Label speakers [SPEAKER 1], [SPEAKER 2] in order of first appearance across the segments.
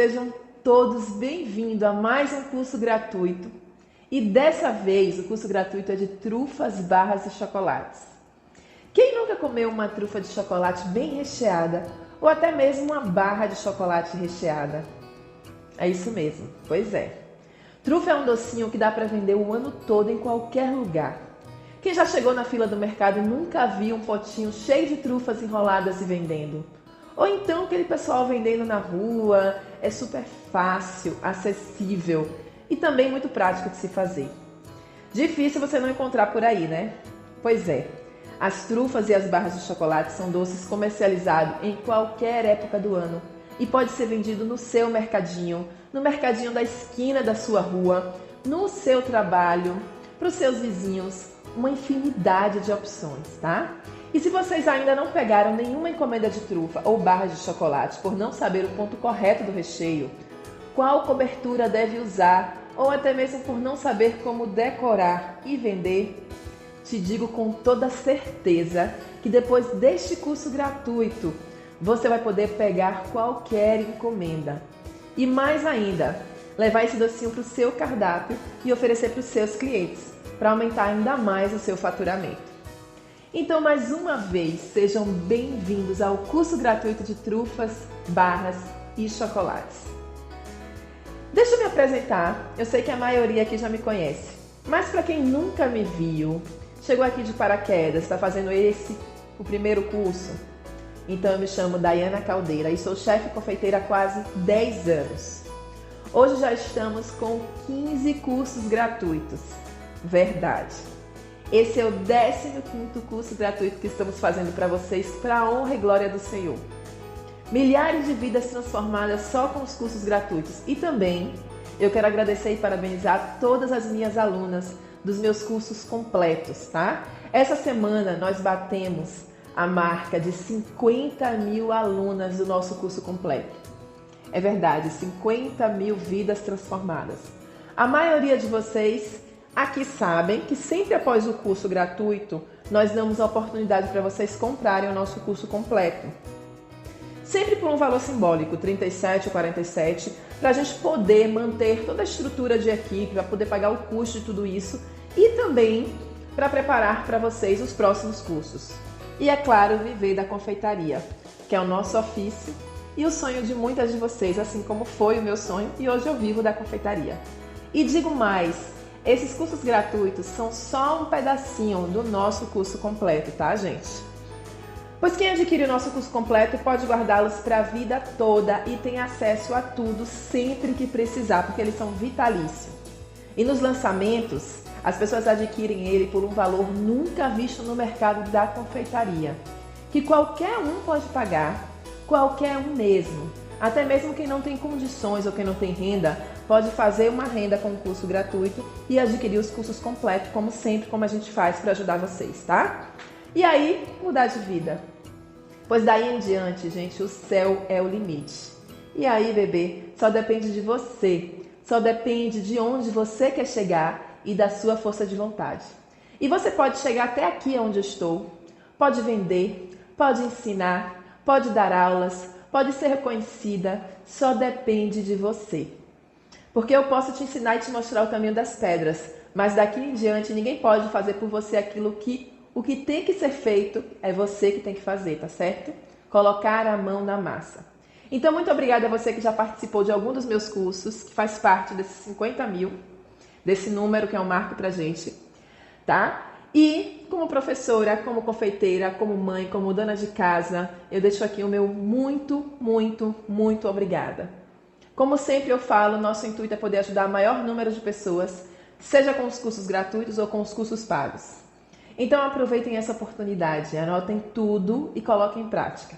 [SPEAKER 1] sejam todos bem-vindos a mais um curso gratuito. E dessa vez o curso gratuito é de trufas, barras e chocolates. Quem nunca comeu uma trufa de chocolate bem recheada ou até mesmo uma barra de chocolate recheada? É isso mesmo, pois é. Trufa é um docinho que dá para vender o ano todo em qualquer lugar. Quem já chegou na fila do mercado e nunca viu um potinho cheio de trufas enroladas e vendendo? Ou então aquele pessoal vendendo na rua, é super fácil, acessível e também muito prático de se fazer. Difícil você não encontrar por aí, né? Pois é, as trufas e as barras de chocolate são doces comercializados em qualquer época do ano e pode ser vendido no seu mercadinho, no mercadinho da esquina da sua rua, no seu trabalho, para os seus vizinhos, uma infinidade de opções, tá? E se vocês ainda não pegaram nenhuma encomenda de trufa ou barra de chocolate por não saber o ponto correto do recheio, qual cobertura deve usar ou até mesmo por não saber como decorar e vender, te digo com toda certeza que depois deste curso gratuito você vai poder pegar qualquer encomenda. E mais ainda, levar esse docinho para o seu cardápio e oferecer para os seus clientes, para aumentar ainda mais o seu faturamento. Então, mais uma vez, sejam bem-vindos ao curso gratuito de trufas, barras e chocolates. Deixa eu me apresentar, eu sei que a maioria aqui já me conhece, mas para quem nunca me viu, chegou aqui de paraquedas, está fazendo o primeiro curso, então eu me chamo Daiana Caldeira e sou chefe confeiteira há quase 10 anos. Hoje já estamos com 15 cursos gratuitos, verdade. Esse é o 15º curso gratuito que estamos fazendo para vocês, para a honra e glória do Senhor. Milhares de vidas transformadas só com os cursos gratuitos. E também eu quero agradecer e parabenizar todas as minhas alunas dos meus cursos completos, tá? Essa semana nós batemos a marca de 50 mil alunas do nosso curso completo. É verdade, 50 mil vidas transformadas. A maioria de vocês aqui sabem que sempre após o curso gratuito, nós damos a oportunidade para vocês comprarem o nosso curso completo. Sempre por um valor simbólico, 37 ou 47, para a gente poder manter toda a estrutura de equipe, para poder pagar o custo de tudo isso e também para preparar para vocês os próximos cursos. E é claro, viver da confeitaria, que é o nosso ofício e o sonho de muitas de vocês, assim como foi o meu sonho e hoje eu vivo da confeitaria. E digo mais, esses cursos gratuitos são só um pedacinho do nosso curso completo, tá, gente? Pois quem adquire o nosso curso completo pode guardá-los para a vida toda e tem acesso a tudo sempre que precisar, porque eles são vitalícios. E nos lançamentos, as pessoas adquirem ele por um valor nunca visto no mercado da confeitaria, que qualquer um pode pagar, qualquer um mesmo. Até mesmo quem não tem condições ou quem não tem renda, pode fazer uma renda com o curso gratuito e adquirir os cursos completos, como sempre, como a gente faz para ajudar vocês, tá? E aí, mudar de vida. Pois daí em diante, gente, o céu é o limite. E aí, bebê, só depende de você. Só depende de onde você quer chegar e da sua força de vontade. E você pode chegar até aqui onde eu estou. Pode vender, pode ensinar, pode dar aulas, pode ser reconhecida. Só depende de você. Porque eu posso te ensinar e te mostrar o caminho das pedras, mas daqui em diante ninguém pode fazer por você aquilo que o que tem que ser feito é você que tem que fazer, tá certo? Colocar a mão na massa. Então, muito obrigada a você que já participou de algum dos meus cursos, que faz parte desses 50 mil, desse número que é um marco pra gente, tá? E como professora, como confeiteira, como mãe, como dona de casa, eu deixo aqui o meu muito, muito, muito obrigada. Como sempre eu falo, nosso intuito é poder ajudar o maior número de pessoas, seja com os cursos gratuitos ou com os cursos pagos. Então aproveitem essa oportunidade, anotem tudo e coloquem em prática.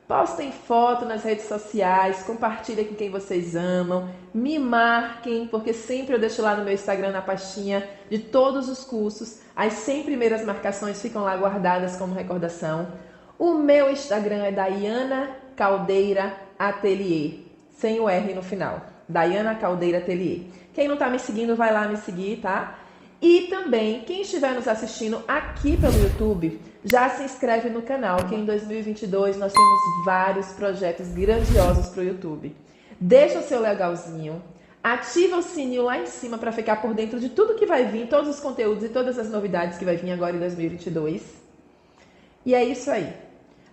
[SPEAKER 1] Postem foto nas redes sociais, compartilhem com quem vocês amam, me marquem, porque sempre eu deixo lá no meu Instagram, na pastinha de todos os cursos, as 100 primeiras marcações ficam lá guardadas como recordação. O meu Instagram é Daiana Caldeira Atelier, sem o R no final, Daiana Caldeira Atelier. Quem não está me seguindo, vai lá me seguir, tá? E também, quem estiver nos assistindo aqui pelo YouTube, já se inscreve no canal, que em 2022 nós temos vários projetos grandiosos para o YouTube. deixa o seu legalzinho, ativa o sininho lá em cima para ficar por dentro de tudo que vai vir, todos os conteúdos e todas as novidades que vai vir agora em 2022. E é isso aí.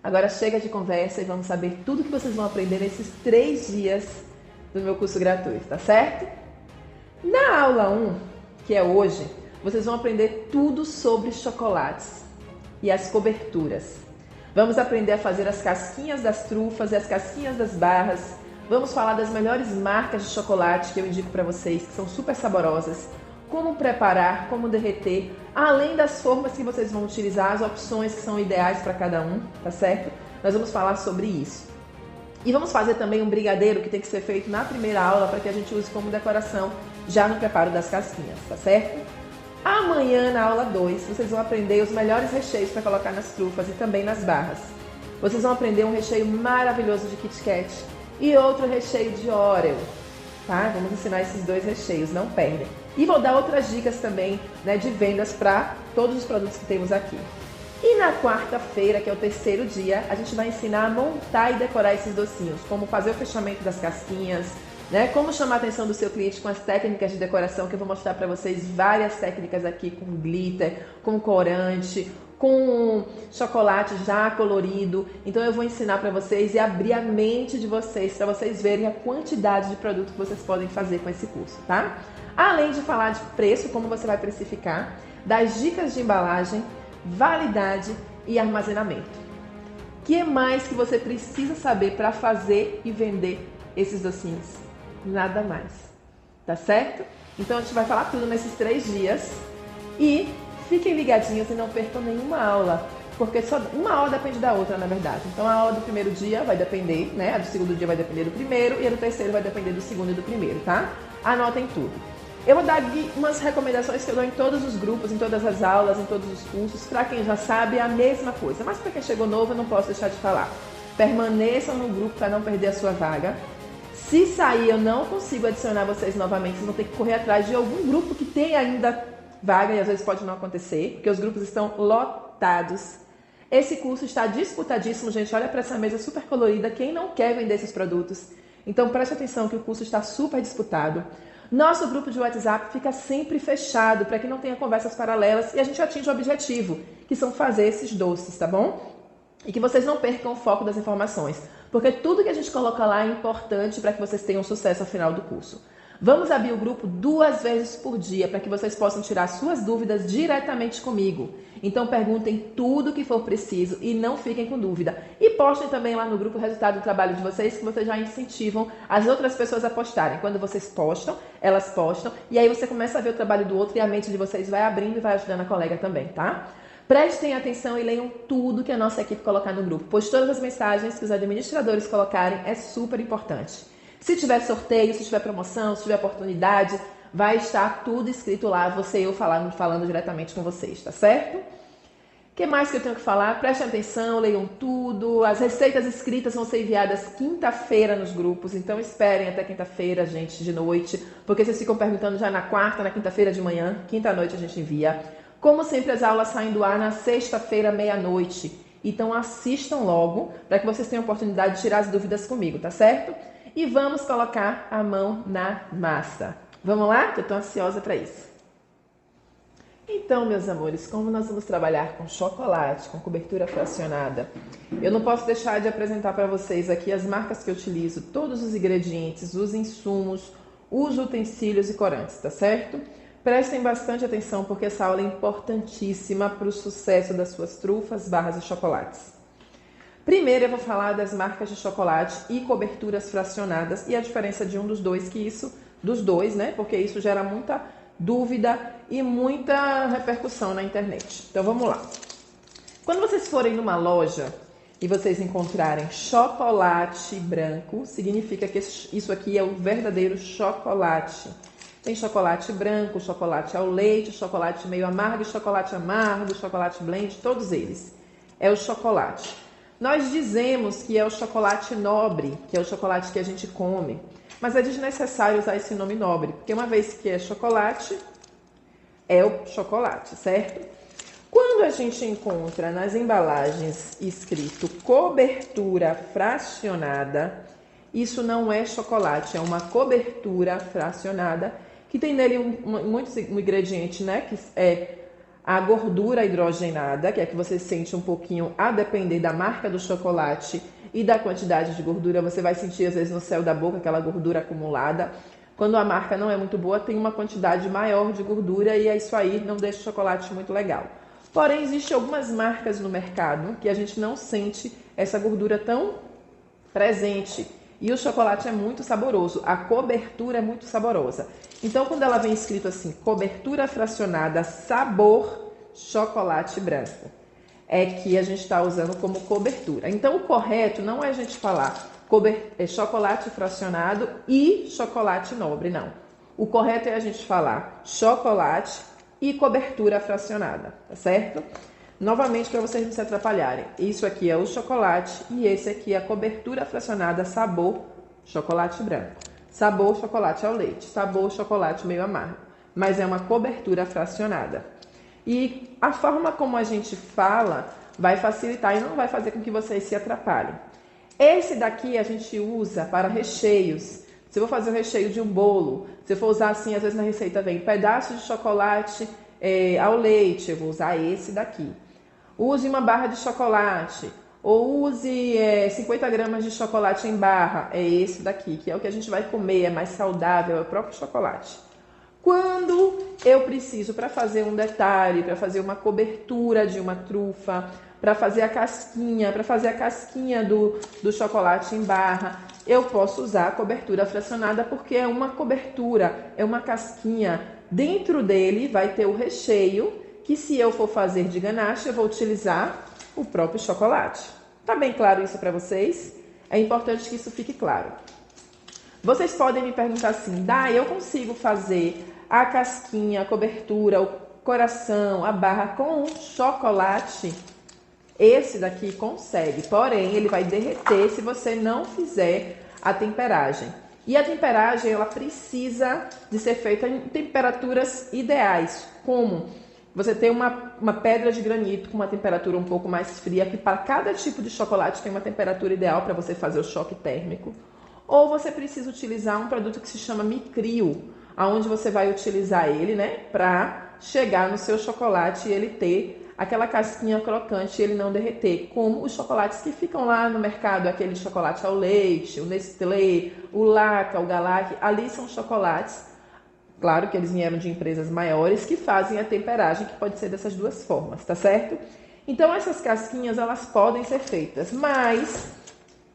[SPEAKER 1] Agora chega de conversa e vamos saber tudo que vocês vão aprender nesses 3 dias do meu curso gratuito, tá certo? Na aula 1, que é hoje, vocês vão aprender tudo sobre chocolates e as coberturas. Vamos aprender a fazer as casquinhas das trufas e as casquinhas das barras. Vamos falar das melhores marcas de chocolate que eu indico para vocês, que são super saborosas. Como preparar, como derreter, além das formas que vocês vão utilizar, as opções que são ideais para cada um, tá certo? Nós vamos falar sobre isso. E vamos fazer também um brigadeiro que tem que ser feito na primeira aula para que a gente use como decoração já no preparo das casquinhas, tá certo? Amanhã, na aula 2, vocês vão aprender os melhores recheios para colocar nas trufas e também nas barras. Vocês vão aprender um recheio maravilhoso de Kit Kat e outro recheio de Oreo, tá? Vamos ensinar esses 2 recheios, não perdem. E vou dar outras dicas também, né, de vendas para todos os produtos que temos aqui. E na quarta-feira, que é o 3º dia, a gente vai ensinar a montar e decorar esses docinhos, como fazer o fechamento das casquinhas, né? Como chamar a atenção do seu cliente com as técnicas de decoração, que eu vou mostrar para vocês várias técnicas aqui com glitter, com corante, com chocolate já colorido. Então eu vou ensinar para vocês e abrir a mente de vocês, para vocês verem a quantidade de produto que vocês podem fazer com esse curso, tá? Além de falar de preço, como você vai precificar, das dicas de embalagem, validade e armazenamento. O que mais que você precisa saber para fazer e vender esses docinhos? Nada mais, tá certo? Então a gente vai falar tudo nesses 3 dias e fiquem ligadinhos e não percam nenhuma aula, porque só uma aula depende da outra, na verdade. Então a aula do primeiro dia vai depender, né? A do segundo dia vai depender do primeiro e a do terceiro vai depender do segundo e do primeiro, tá? Anotem tudo. Eu vou dar aqui umas recomendações que eu dou em todos os grupos, em todas as aulas, em todos os cursos. Para quem já sabe, é a mesma coisa. Mas para quem chegou novo, eu não posso deixar de falar. Permaneçam no grupo para não perder a sua vaga. Se sair, eu não consigo adicionar vocês novamente. Vocês vão ter que correr atrás de algum grupo que tem ainda vaga e às vezes pode não acontecer, porque os grupos estão lotados. Esse curso está disputadíssimo, gente. Olha para essa mesa super colorida. Quem não quer vender esses produtos? Então preste atenção que o curso está super disputado. Nosso grupo de WhatsApp fica sempre fechado para que não tenha conversas paralelas e a gente atinja o objetivo, que são fazer esses doces, tá bom? E que vocês não percam o foco das informações, porque tudo que a gente coloca lá é importante para que vocês tenham sucesso ao final do curso. Vamos abrir o grupo 2 vezes por dia para que vocês possam tirar suas dúvidas diretamente comigo. Então perguntem tudo o que for preciso e não fiquem com dúvida. E postem também lá no grupo o resultado do trabalho de vocês, que vocês já incentivam as outras pessoas a postarem. Quando vocês postam, elas postam e aí você começa a ver o trabalho do outro e a mente de vocês vai abrindo e vai ajudando a colega também, tá? Prestem atenção e leiam tudo que a nossa equipe colocar no grupo, pois todas as mensagens que os administradores colocarem é super importante. Se tiver sorteio, se tiver promoção, se tiver oportunidade, vai estar tudo escrito lá, você e eu falando diretamente com vocês, tá certo? O que mais que eu tenho que falar? Prestem atenção, leiam tudo. As receitas escritas vão ser enviadas quinta-feira nos grupos, então esperem até quinta-feira, gente, de noite, porque vocês ficam perguntando já na quarta, na quinta-feira de manhã, quinta-noite a gente envia. Como sempre, as aulas saem do ar na sexta-feira, meia-noite. Então assistam logo, para que vocês tenham a oportunidade de tirar as dúvidas comigo, tá certo? E vamos colocar a mão na massa. Vamos lá? Que eu estou ansiosa para isso. Então, meus amores, como nós vamos trabalhar com chocolate, com cobertura fracionada, eu não posso deixar de apresentar para vocês aqui as marcas que eu utilizo, todos os ingredientes, os insumos, os utensílios e corantes, tá certo? Prestem bastante atenção porque essa aula é importantíssima para o sucesso das suas trufas, barras e chocolates. Primeiro eu vou falar das marcas de chocolate e coberturas fracionadas e a diferença de um dos dois, né? Porque isso gera muita dúvida e muita repercussão na internet. Então vamos lá. Quando vocês forem numa loja e vocês encontrarem chocolate branco, significa que isso aqui é o verdadeiro chocolate. Tem chocolate branco, chocolate ao leite, chocolate meio amargo, chocolate blend, todos eles. É o chocolate. Nós dizemos que é o chocolate nobre, que é o chocolate que a gente come, mas é desnecessário usar esse nome nobre, porque uma vez que é o chocolate, certo? Quando a gente encontra nas embalagens escrito cobertura fracionada, Isso não é chocolate, é uma cobertura fracionada que tem nele um ingrediente, né, que é a gordura hidrogenada, que é que você sente um pouquinho a depender da marca do chocolate e da quantidade de gordura. Você vai sentir às vezes no céu da boca aquela gordura acumulada. Quando a marca não é muito boa, tem uma quantidade maior de gordura e isso aí não deixa o chocolate muito legal. Porém, existem algumas marcas no mercado que a gente não sente essa gordura tão presente. E o chocolate é muito saboroso, a cobertura é muito saborosa. Então, quando ela vem escrito assim, cobertura fracionada, sabor chocolate branco, é que a gente está usando como cobertura. Então, o correto não é a gente falar chocolate fracionado e chocolate nobre, não. O correto é a gente falar chocolate e cobertura fracionada, tá certo? Novamente, para vocês não se atrapalharem, isso aqui é o chocolate e esse aqui é a cobertura fracionada sabor chocolate branco. Sabor chocolate ao leite, sabor chocolate meio amargo, mas é uma cobertura fracionada. E a forma como a gente fala vai facilitar e não vai fazer com que vocês se atrapalhem. Esse daqui a gente usa para recheios. Se eu vou fazer o recheio de um bolo, se eu for usar assim, às vezes na receita vem pedaço de chocolate ao leite, eu vou usar esse daqui. Use uma barra de chocolate, ou use 50 gramas de chocolate em barra, é esse daqui, que é o que a gente vai comer, é mais saudável, é o próprio chocolate. Quando eu preciso para fazer um detalhe, para fazer uma cobertura de uma trufa, para fazer a casquinha, do chocolate em barra, eu posso usar a cobertura fracionada porque é uma cobertura, é uma casquinha. Dentro dele vai ter o recheio, que se eu for fazer de ganache, eu vou utilizar o próprio chocolate. Tá bem claro isso para vocês? É importante que isso fique claro. Vocês podem me perguntar assim, eu consigo fazer a casquinha, a cobertura, o coração, a barra com chocolate? Esse daqui consegue, porém ele vai derreter se você não fizer a temperagem. E a temperagem ela precisa de ser feita em temperaturas ideais, como você tem uma pedra de granito com uma temperatura um pouco mais fria, que para cada tipo de chocolate tem uma temperatura ideal para você fazer o choque térmico. Ou você precisa utilizar um produto que se chama Micrio, onde você vai utilizar ele, né, para chegar no seu chocolate e ele ter aquela casquinha crocante e ele não derreter, como os chocolates que ficam lá no mercado, aquele chocolate ao leite, o Nestlé, o Laca, o Galac, ali são chocolates, claro que eles vieram de empresas maiores, que fazem a temperagem, que pode ser dessas duas formas, tá certo? Então essas casquinhas, elas podem ser feitas, mas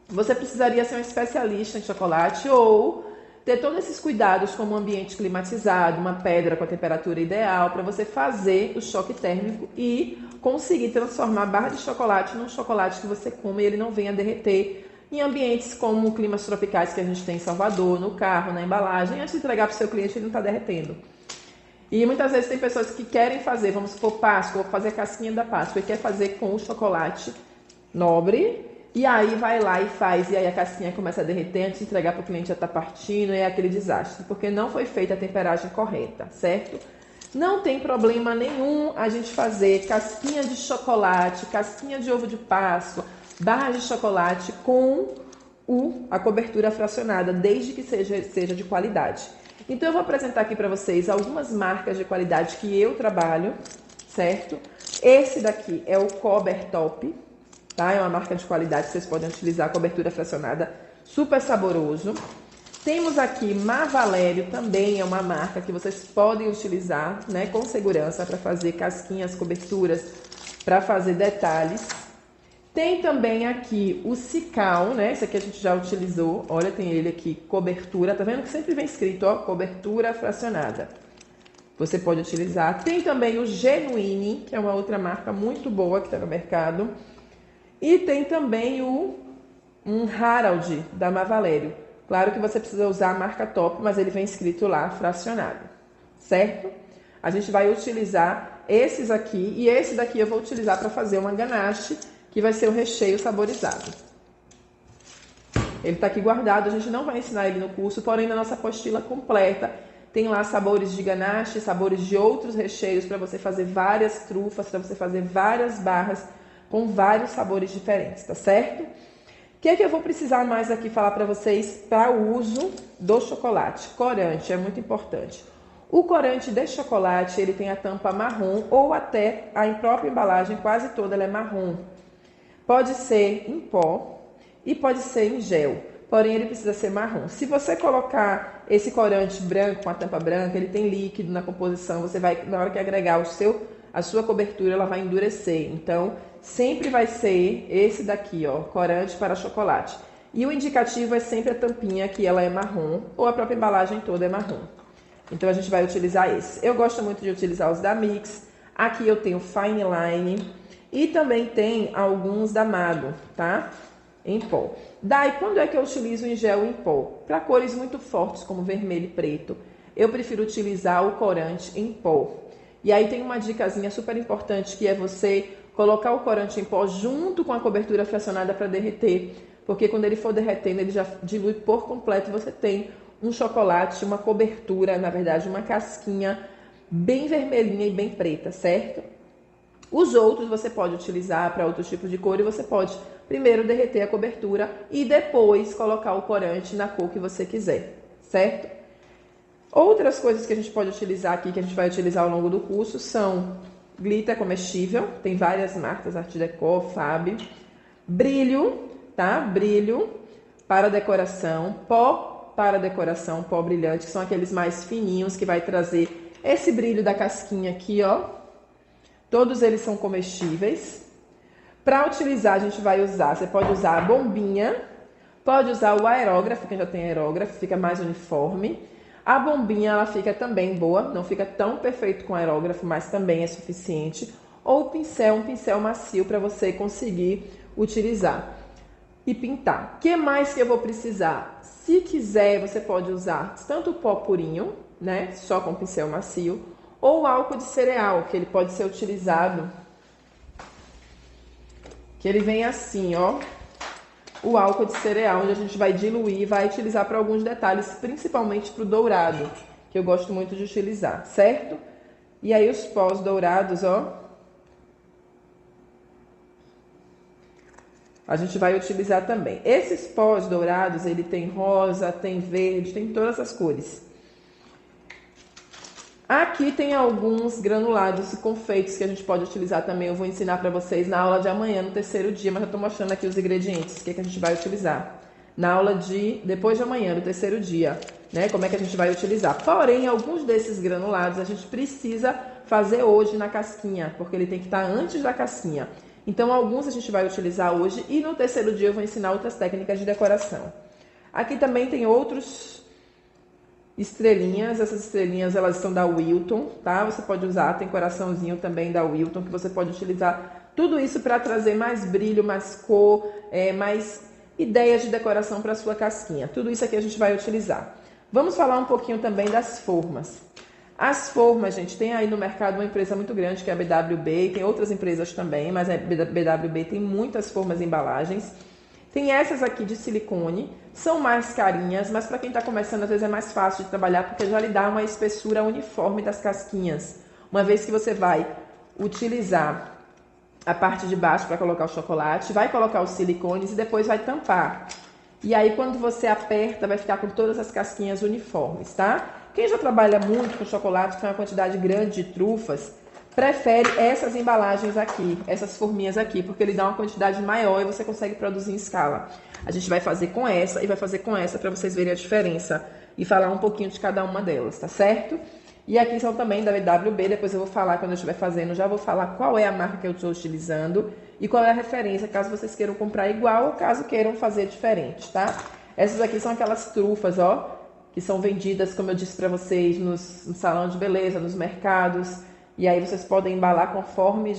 [SPEAKER 1] você precisaria ser um especialista em chocolate ou ter todos esses cuidados como um ambiente climatizado, uma pedra com a temperatura ideal para você fazer o choque térmico e conseguir transformar a barra de chocolate num chocolate que você come e ele não venha derreter em ambientes como climas tropicais que a gente tem em Salvador, no carro, na embalagem. Antes de entregar para o seu cliente, ele não está derretendo. E muitas vezes tem pessoas que querem fazer, vamos supor, Páscoa, vou fazer a casquinha da Páscoa e quer fazer com o chocolate nobre. E aí vai lá e faz, e aí a casquinha começa a derreter, antes de entregar para o cliente já está partindo, e é aquele desastre, porque não foi feita a temperagem correta, certo? Não tem problema nenhum a gente fazer casquinha de chocolate, casquinha de ovo de Páscoa, barra de chocolate com a cobertura fracionada, desde que seja de qualidade. Então eu vou apresentar aqui para vocês algumas marcas de qualidade que eu trabalho, certo? Esse daqui é o Cobertop. Tá? É uma marca de qualidade que vocês podem utilizar, cobertura fracionada, super saboroso. Temos aqui Mavalério, também é uma marca que vocês podem utilizar, né, com segurança para fazer casquinhas, coberturas, para fazer detalhes. Tem também aqui o Cical, né? Esse aqui a gente já utilizou. Olha, tem ele aqui, cobertura. Tá vendo que sempre vem escrito, ó, cobertura fracionada. Você pode utilizar. Tem também o Genuine, que é uma outra marca muito boa que está no mercado. E tem também um Harald da Mavalério. Claro que você precisa usar a marca top, mas ele vem escrito lá fracionado, certo? A gente vai utilizar esses aqui e esse daqui eu vou utilizar para fazer uma ganache, que vai ser o recheio saborizado. Ele está aqui guardado, a gente não vai ensinar ele no curso, porém na nossa apostila completa tem lá sabores de ganache, sabores de outros recheios para você fazer várias trufas, para você fazer várias barras com vários sabores diferentes, tá certo? que é que eu vou precisar mais aqui falar para vocês para o uso do chocolate? Corante, é muito importante. O corante de chocolate, ele tem a tampa marrom ou até a própria embalagem, quase toda ela é marrom. Pode ser em pó e pode ser em gel, porém ele precisa ser marrom. Se você colocar esse corante branco com a tampa branca, ele tem líquido na composição, você vai, na hora que agregar a sua cobertura, ela vai endurecer. Então, sempre vai ser esse daqui, ó, corante para chocolate. E o indicativo é sempre a tampinha, que ela é marrom, ou a própria embalagem toda é marrom. Então, a gente vai utilizar esse. Eu gosto muito de utilizar os da Mix. Aqui eu tenho Fine Line e também tem alguns da Mago, tá? Em pó. Daí, quando é que eu utilizo em gel em pó? Para cores muito fortes, como vermelho e preto, eu prefiro utilizar o corante em pó. E aí tem uma dicasinha super importante, que é você colocar o corante em pó junto com a cobertura fracionada para derreter. Porque quando ele for derretendo, ele já dilui por completo e você tem um chocolate, uma cobertura, na verdade, uma casquinha bem vermelhinha e bem preta, certo? Os outros você pode utilizar para outros tipos de cor e você pode primeiro derreter a cobertura e depois colocar o corante na cor que você quiser, certo? Outras coisas que a gente pode utilizar aqui, que a gente vai utilizar ao longo do curso, são glitter comestível, tem várias marcas, Art Deco, Fab, brilho, tá? Brilho para decoração, pó para decoração, pó brilhante, que são aqueles mais fininhos, que vai trazer esse brilho da casquinha aqui, ó. Todos eles são comestíveis. Para utilizar, a gente vai usar, você pode usar a bombinha, pode usar o aerógrafo, quem já tem aerógrafo, fica mais uniforme. A bombinha, ela fica também boa, não fica tão perfeito com o aerógrafo, mas também é suficiente. Ou o pincel, um pincel macio para você conseguir utilizar e pintar. O que mais que eu vou precisar? Se quiser, você pode usar tanto o pó purinho, né, só com pincel macio, ou o álcool de cereal, que ele pode ser utilizado, que ele vem assim, ó, o álcool de cereal, onde a gente vai diluir e vai utilizar para alguns detalhes, principalmente para o dourado, que eu gosto muito de utilizar, certo? E aí os pós dourados, ó, a gente vai utilizar também. Esses pós dourados, ele tem rosa, tem verde, tem todas as cores. Aqui tem alguns granulados e confeitos que a gente pode utilizar também. Eu vou ensinar para vocês na aula de amanhã, no terceiro dia, mas eu tô mostrando aqui os ingredientes, o que a gente vai utilizar. Na aula de depois de amanhã, no terceiro dia, né? Como é que a gente vai utilizar. Porém, alguns desses granulados a gente precisa fazer hoje na casquinha, porque ele tem que estar antes da casquinha. Então, alguns a gente vai utilizar hoje e no terceiro dia eu vou ensinar outras técnicas de decoração. Aqui também tem outros estrelinhas. Essas estrelinhas, elas são da Wilton, tá? Você pode usar, tem coraçãozinho também da Wilton, que você pode utilizar tudo isso para trazer mais brilho, mais cor, mais ideias de decoração para sua casquinha. Tudo isso aqui a gente vai utilizar. Vamos falar um pouquinho também das formas. As formas, gente, tem aí no mercado uma empresa muito grande que é a BWB, tem outras empresas também, mas a BWB tem muitas formas e embalagens. Tem essas aqui de silicone, são mais carinhas, mas para quem está começando às vezes é mais fácil de trabalhar porque já lhe dá uma espessura uniforme das casquinhas. Uma vez que você vai utilizar a parte de baixo para colocar o chocolate, vai colocar os silicones e depois vai tampar. E aí quando você aperta, vai ficar com todas as casquinhas uniformes, tá? Quem já trabalha muito com chocolate, com uma quantidade grande de trufas, prefere essas embalagens aqui, essas forminhas aqui, porque ele dá uma quantidade maior e você consegue produzir em escala. A gente vai fazer com essa e vai fazer com essa para vocês verem a diferença e falar um pouquinho de cada uma delas, tá certo? E aqui são também da WB, depois eu vou falar quando eu estiver fazendo, já vou falar qual é a marca que eu estou utilizando e qual é a referência, caso vocês queiram comprar igual ou caso queiram fazer diferente, tá? Essas aqui são aquelas trufas, ó, que são vendidas, como eu disse para vocês, no salão de beleza, nos mercados. E aí vocês podem embalar conforme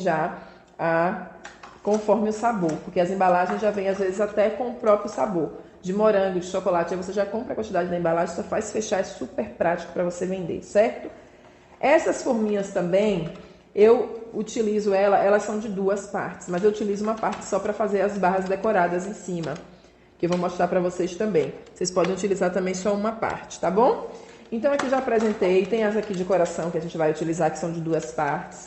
[SPEAKER 1] conforme o sabor, porque as embalagens já vêm às vezes até com o próprio sabor. De morango, de chocolate, aí você já compra a quantidade da embalagem, só faz fechar, é super prático para você vender, certo? Essas forminhas também, eu utilizo elas são de duas partes, mas eu utilizo uma parte só para fazer as barras decoradas em cima, que eu vou mostrar para vocês também. Vocês podem utilizar também só uma parte, tá bom? Então aqui já apresentei, tem as aqui de coração que a gente vai utilizar, que são de duas partes.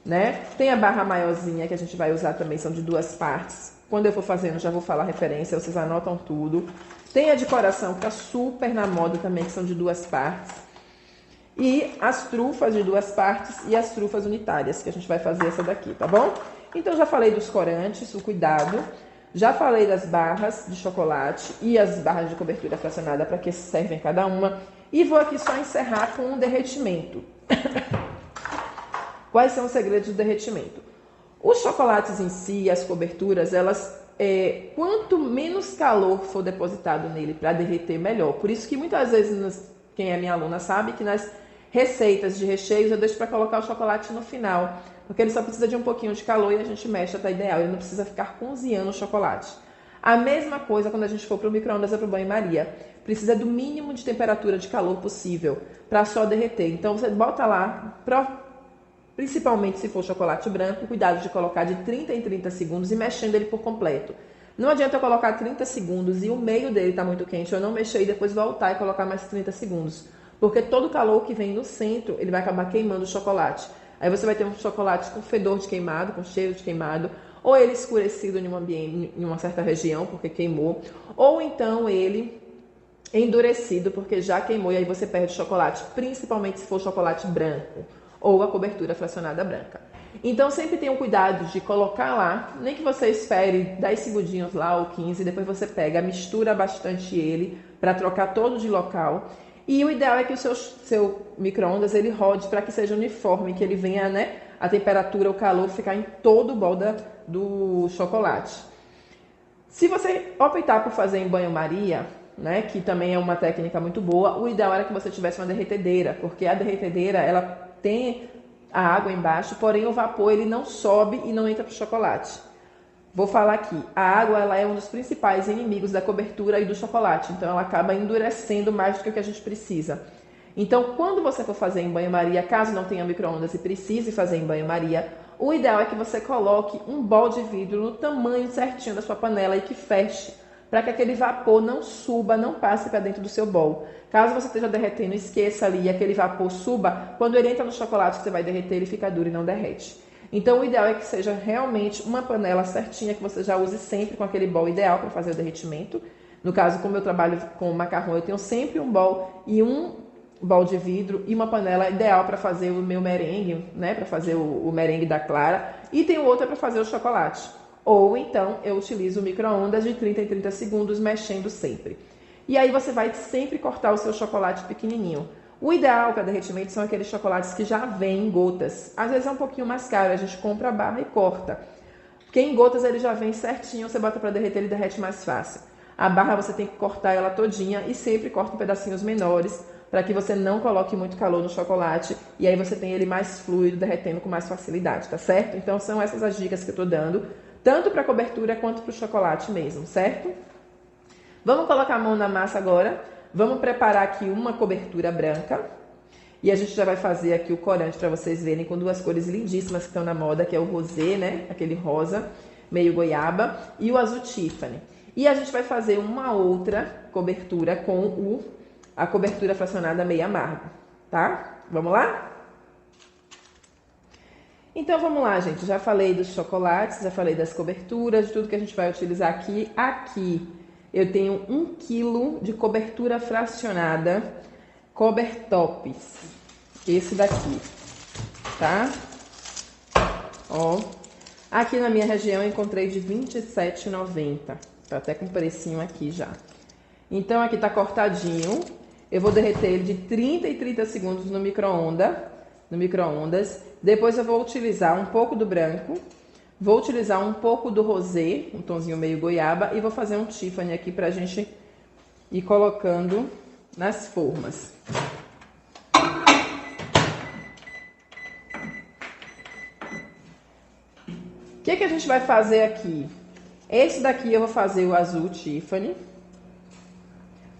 [SPEAKER 1] né? Tem a barra maiorzinha que a gente vai usar também, são de 2 partes. Quando eu for fazendo, já vou falar a referência, vocês anotam tudo. Tem a de coração, que tá super na moda também, que são de 2 partes. E as trufas de 2 partes e as trufas unitárias, que a gente vai fazer essa daqui, tá bom? Então, já falei dos corantes, o cuidado. Já falei das barras de chocolate e as barras de cobertura fracionada, para que servem cada uma. E vou aqui só encerrar com um derretimento. Quais são os segredos do derretimento? Os chocolates em si, as coberturas, elas, quanto menos calor for depositado nele para derreter, melhor. Por isso que muitas vezes, quem é minha aluna sabe que nas receitas de recheios eu deixo para colocar o chocolate no final, porque ele só precisa de um pouquinho de calor e a gente mexe até ideal. Ele não precisa ficar cozinhando o chocolate. A mesma coisa quando a gente for para o micro-ondas ou para o banho-maria. Precisa do mínimo de temperatura de calor possível para só derreter. Então você bota lá, principalmente se for chocolate branco, cuidado de colocar de 30 em 30 segundos e mexendo ele por completo. Não adianta eu colocar 30 segundos e o meio dele está muito quente, eu não mexer e depois voltar e colocar mais 30 segundos. Porque todo o calor que vem no centro, ele vai acabar queimando o chocolate. Aí você vai ter um chocolate com fedor de queimado, com cheiro de queimado, ou ele escurecido em um ambiente, em uma certa região, porque queimou, ou então ele endurecido, porque já queimou e aí você perde o chocolate, principalmente se for chocolate branco, ou a cobertura fracionada branca. Então sempre tenham cuidado de colocar lá, nem que você espere 10 segundinhos lá ou 15, depois você pega, mistura bastante ele para trocar todo de local. E o ideal é que o seu micro-ondas ele rode para que seja uniforme, que ele venha, né, a temperatura, o calor ficar em todo o bol do chocolate. Se você optar por fazer em banho-maria, né, que também é uma técnica muito boa, o ideal era que você tivesse uma derretedeira, porque a derretedeira ela tem a água embaixo, porém o vapor ele não sobe e não entra para o chocolate. Vou falar aqui, a água ela é um dos principais inimigos da cobertura e do chocolate, então ela acaba endurecendo mais do que o que a gente precisa. Então, quando você for fazer em banho-maria, caso não tenha micro-ondas e precise fazer em banho-maria, o ideal é que você coloque um bol de vidro no tamanho certinho da sua panela e que feche, para que aquele vapor não suba, não passe para dentro do seu bol. Caso você esteja derretendo, esqueça ali e aquele vapor suba, quando ele entra no chocolate que você vai derreter, ele fica duro e não derrete. Então, o ideal é que seja realmente uma panela certinha, que você já use sempre com aquele bol ideal para fazer o derretimento. No caso, como eu trabalho com macarrão, eu tenho sempre um bol e um bol de vidro e uma panela ideal para fazer o meu merengue, né? Para fazer o merengue da clara. E tem outra para fazer o chocolate. Ou então, eu utilizo o micro-ondas de 30 em 30 segundos, mexendo sempre. E aí você vai sempre cortar o seu chocolate pequenininho. O ideal para derretimento são aqueles chocolates que já vêm em gotas. Às vezes é um pouquinho mais caro, a gente compra a barra e corta. Porque em gotas ele já vem certinho, você bota para derreter, ele derrete mais fácil. A barra você tem que cortar ela todinha e sempre corta em pedacinhos menores, para que você não coloque muito calor no chocolate e aí você tem ele mais fluido, derretendo com mais facilidade, tá certo? Então são essas as dicas que eu tô dando, tanto para a cobertura quanto para o chocolate mesmo, certo? Vamos colocar a mão na massa agora. Vamos preparar aqui uma cobertura branca e a gente já vai fazer aqui o corante para vocês verem com 2 cores lindíssimas que estão na moda, que é o rosé, né? Aquele rosa, meio goiaba, e o azul Tiffany. E a gente vai fazer uma outra cobertura com a cobertura fracionada meio amargo, tá? Vamos lá? Então vamos lá, gente. Já falei dos chocolates, já falei das coberturas, de tudo que a gente vai utilizar aqui. Aqui eu tenho 1 kg de cobertura fracionada Cobertops. Esse daqui, tá? Ó. Aqui na minha região eu encontrei de R$ 27,90. Tá até com precinho aqui já. Então aqui tá cortadinho. Eu vou derreter ele de 30 em 30 segundos no micro-ondas. Depois eu vou utilizar um pouco do branco. Vou utilizar um pouco do rosé, um tonzinho meio goiaba, e vou fazer um Tiffany aqui pra gente ir colocando nas formas. O que a gente vai fazer aqui? Esse daqui eu vou fazer o azul Tiffany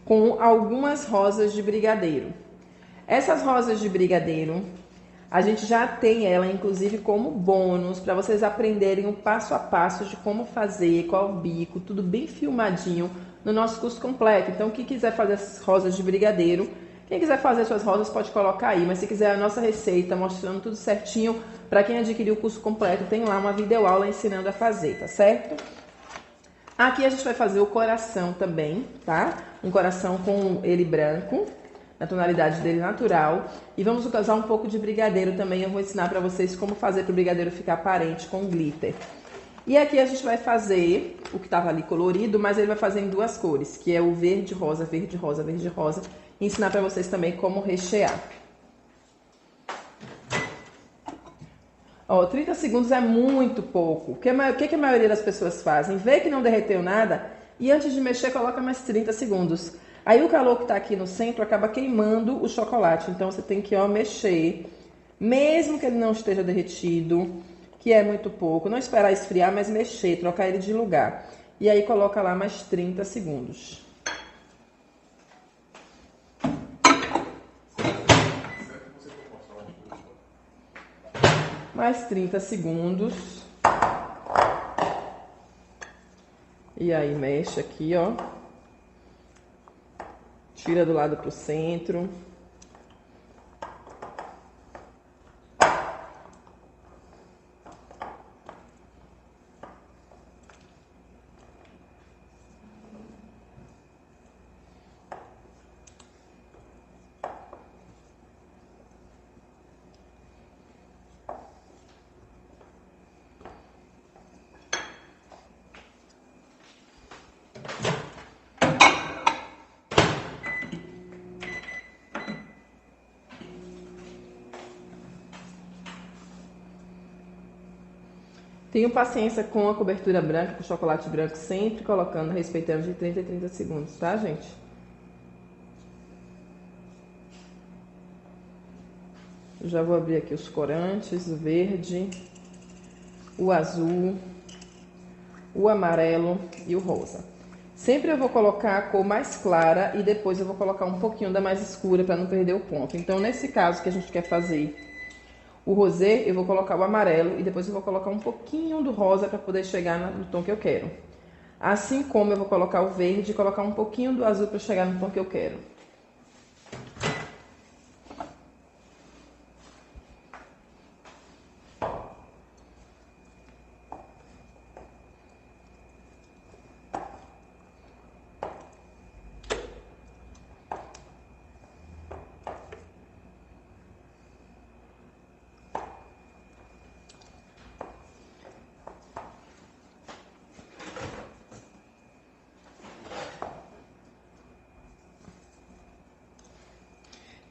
[SPEAKER 1] com algumas rosas de brigadeiro. Essas rosas de brigadeiro, a gente já tem ela, inclusive, como bônus, para vocês aprenderem o passo a passo de como fazer, qual o bico, tudo bem filmadinho no nosso curso completo. Então, quem quiser fazer essas rosas de brigadeiro, Quem quiser fazer suas rosas pode colocar aí, mas se quiser a nossa receita mostrando tudo certinho, para quem adquiriu o curso completo, tem lá uma videoaula ensinando a fazer, tá certo? Aqui a gente vai fazer o coração também, tá? Um coração com ele branco, na tonalidade dele natural. E vamos usar um pouco de brigadeiro também. Eu vou ensinar para vocês como fazer para o brigadeiro ficar aparente com glitter. E aqui a gente vai fazer o que estava ali colorido, mas ele vai fazer em duas cores, que é o verde, rosa, verde, rosa, verde, rosa. E ensinar para vocês também como rechear. Ó, 30 segundos é muito pouco. O que a maioria das pessoas fazem? Vê que não derreteu nada e antes de mexer coloca mais 30 segundos. Aí o calor que está aqui no centro acaba queimando o chocolate. Então você tem que, ó, mexer, mesmo que ele não esteja derretido, que é muito pouco. Não esperar esfriar, mas mexer, trocar ele de lugar. E aí coloca lá mais 30 segundos. Mais 30 segundos. E aí mexe aqui, ó. Tira do lado pro centro. Tenham paciência com a cobertura branca, com o chocolate branco, sempre colocando, respeitando de 30 em 30 segundos, tá, gente? Eu já vou abrir aqui os corantes, o verde, o azul, o amarelo e o rosa. Sempre eu vou colocar a cor mais clara e depois eu vou colocar um pouquinho da mais escura para não perder o ponto. Então, nesse caso que a gente quer fazer o rosé, eu vou colocar o amarelo e depois eu vou colocar um pouquinho do rosa para poder chegar no tom que eu quero. Assim como eu vou colocar o verde e colocar um pouquinho do azul para chegar no tom que eu quero.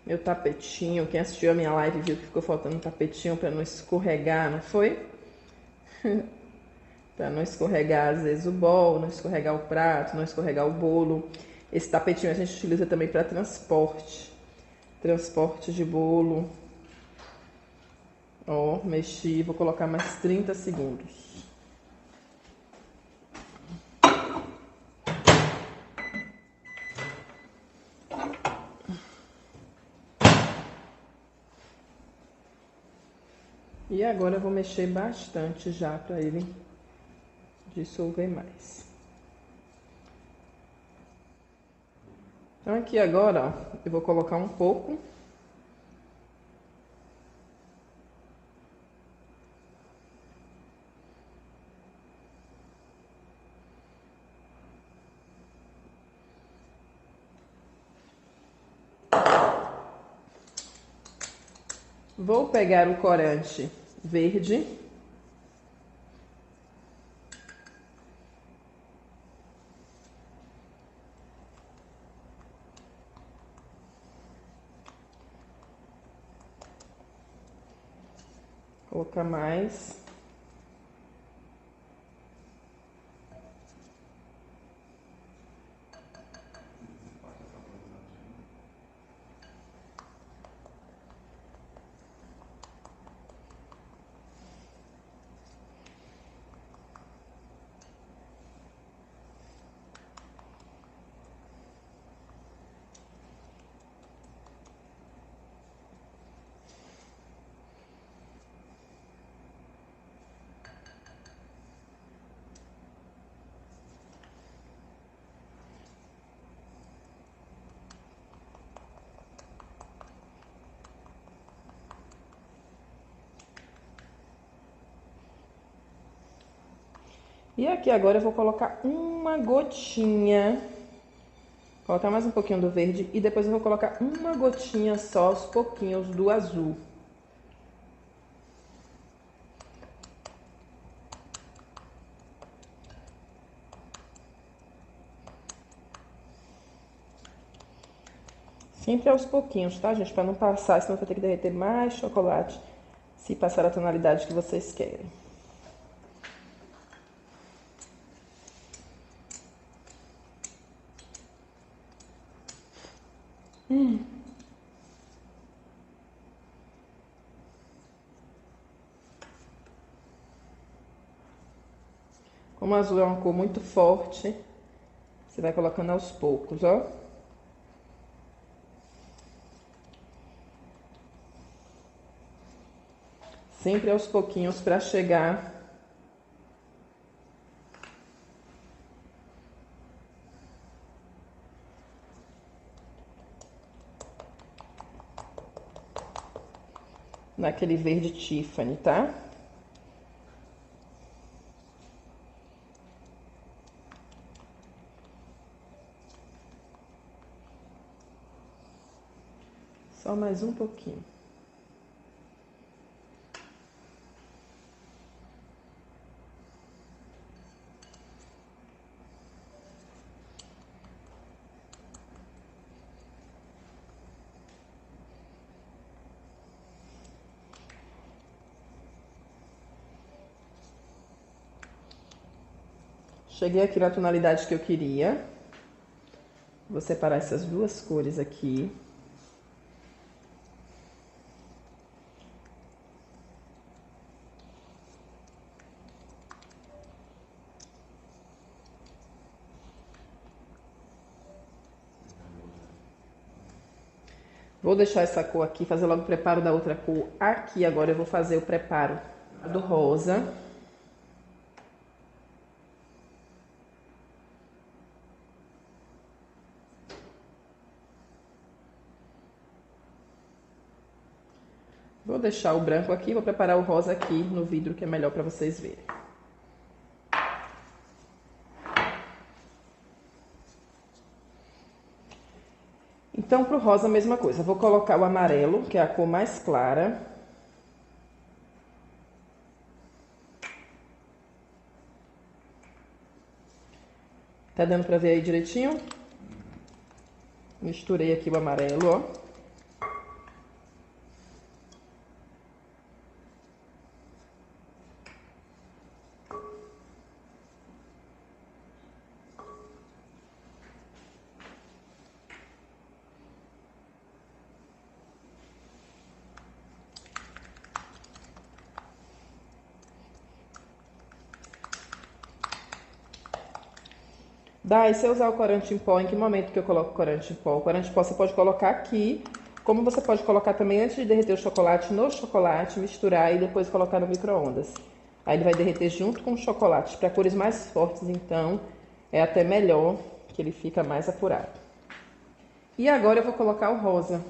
[SPEAKER 1] Meu tapetinho, quem assistiu a minha live viu que ficou faltando um tapetinho para não escorregar, não foi? Para não escorregar às vezes o bol, não escorregar o prato, não escorregar o bolo. Esse tapetinho a gente utiliza também para transporte. Transporte de bolo. Ó, mexi, vou colocar mais 30 segundos. E agora eu vou mexer bastante já para ele dissolver mais. Então aqui agora, ó, eu vou colocar um pouco. Vou pegar o corante verde. Colocar mais. E aqui agora eu vou colocar uma gotinha, colocar mais um pouquinho do verde e depois eu vou colocar uma gotinha só, aos pouquinhos, do azul. Sempre aos pouquinhos, tá, gente? Pra não passar, senão vai ter que derreter mais chocolate se passar a tonalidade que vocês querem. Como o azul é uma cor muito forte, você vai colocando aos poucos, ó. Sempre aos pouquinhos para chegar naquele verde Tiffany, tá? Só mais um pouquinho. Cheguei aqui na tonalidade que eu queria. Vou separar essas duas cores aqui. Vou deixar essa cor aqui, fazer logo o preparo da outra cor aqui. Agora eu vou fazer o preparo do rosa. Vou deixar o branco aqui, vou preparar o rosa aqui no vidro, que é melhor para vocês verem. Então, pro rosa a mesma coisa. Vou colocar o amarelo, que é a cor mais clara. Tá dando pra ver aí direitinho? Misturei aqui o amarelo, ó. Daí, se eu usar o corante em pó, em que momento que eu coloco o corante em pó? O corante em pó você pode colocar aqui, como você pode colocar também antes de derreter o chocolate no chocolate, misturar e depois colocar no micro-ondas. Aí ele vai derreter junto com o chocolate. Para cores mais fortes, então, é até melhor, que ele fica mais apurado. E agora eu vou colocar o rosa.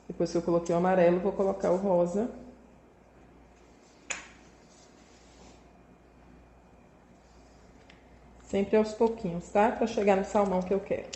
[SPEAKER 1] Depois que eu coloquei o amarelo, vou colocar o rosa. Sempre aos pouquinhos, tá? Pra chegar no salmão que eu quero.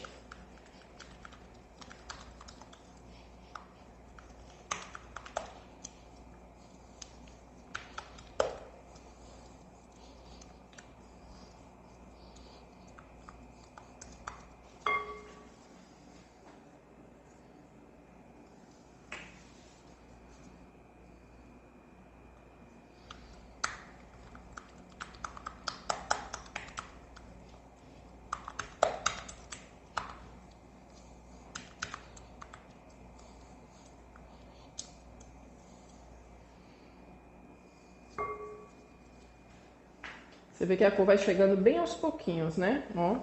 [SPEAKER 1] Você vê que a cor vai chegando bem aos pouquinhos, né? Ó.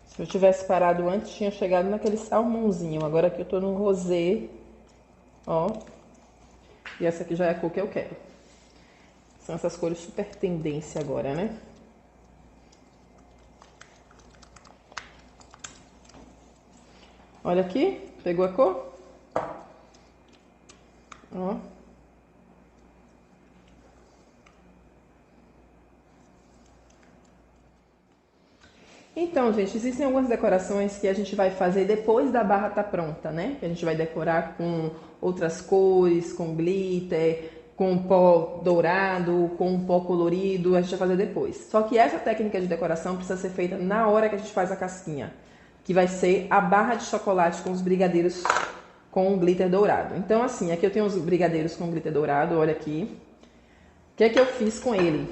[SPEAKER 1] Se eu tivesse parado antes, tinha chegado naquele salmãozinho. Agora aqui eu tô no rosé, ó. E essa aqui já é a cor que eu quero. São essas cores super tendência agora, né? Olha aqui, pegou a cor? Ó. Então, gente, existem algumas decorações que a gente vai fazer depois da barra tá pronta, né? Que a gente vai decorar com outras cores, com glitter, com pó dourado, com pó colorido, a gente vai fazer depois. Só que essa técnica de decoração precisa ser feita na hora que a gente faz a casquinha, que vai ser a barra de chocolate com os brigadeiros com glitter dourado. Então, assim, aqui eu tenho os brigadeiros com glitter dourado, olha aqui. O que é que eu fiz com ele?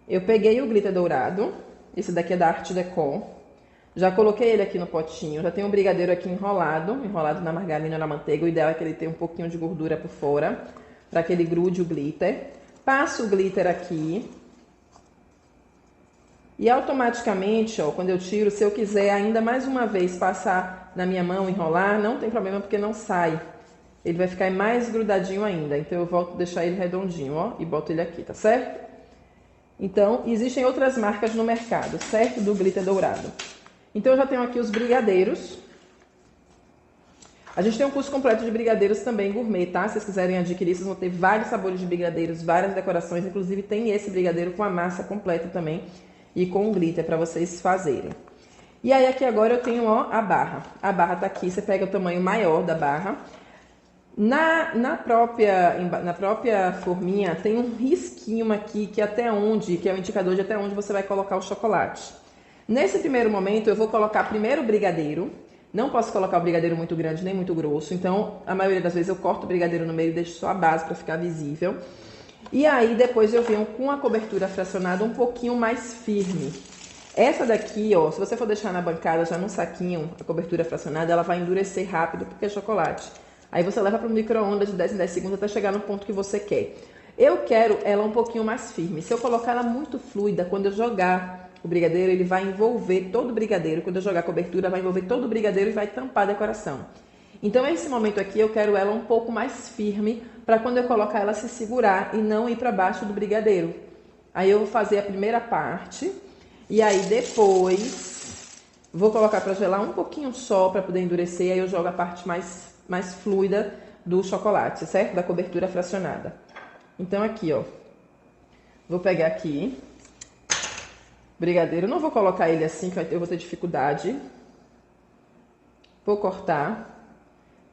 [SPEAKER 1] Eu peguei o glitter dourado, esse daqui é da Art Deco. Já coloquei ele aqui no potinho, já tem um brigadeiro aqui enrolado na margarina ou na manteiga. O ideal é que ele tenha um pouquinho de gordura por fora, para que ele grude o glitter. Passo o glitter aqui. E automaticamente, ó, quando eu tiro, se eu quiser ainda mais uma vez passar na minha mão, enrolar, não tem problema porque não sai. Ele vai ficar mais grudadinho ainda. Então eu volto a deixar ele redondinho, ó, e boto ele aqui, tá certo? Então, existem outras marcas no mercado, certo? Do glitter dourado. Então, eu já tenho aqui os brigadeiros. A gente tem um curso completo de brigadeiros também, gourmet, tá? Se vocês quiserem adquirir, vocês vão ter vários sabores de brigadeiros, várias decorações. Inclusive, tem esse brigadeiro com a massa completa também e com glitter para vocês fazerem. E aí, aqui agora eu tenho, ó, a barra. A barra tá aqui, você pega o tamanho maior da barra. Na própria forminha tem um risquinho aqui que é o indicador de até onde você vai colocar o chocolate. Nesse primeiro momento eu vou colocar primeiro o brigadeiro. Não posso colocar o brigadeiro muito grande nem muito grosso, então a maioria das vezes eu corto o brigadeiro no meio e deixo só a base para ficar visível. E aí depois eu venho com a cobertura fracionada um pouquinho mais firme. Essa daqui, ó, se você for deixar na bancada já no saquinho, a cobertura fracionada, ela vai endurecer rápido porque é chocolate. Aí você leva para o micro-ondas de 10 em 10 segundos até chegar no ponto que você quer. Eu quero ela um pouquinho mais firme. Se eu colocar ela muito fluida, quando eu jogar o brigadeiro, ele vai envolver todo o brigadeiro. Quando eu jogar a cobertura, vai envolver todo o brigadeiro e vai tampar a decoração. Então, nesse momento aqui, eu quero ela um pouco mais firme, para quando eu colocar ela se segurar e não ir para baixo do brigadeiro. Aí eu vou fazer a primeira parte, e aí depois vou colocar para gelar um pouquinho só, para poder endurecer, aí eu jogo a parte mais fluida do chocolate, certo? Da cobertura fracionada. Então aqui, ó, vou pegar aqui brigadeiro, não vou colocar ele assim, que eu vou ter dificuldade. Vou cortar.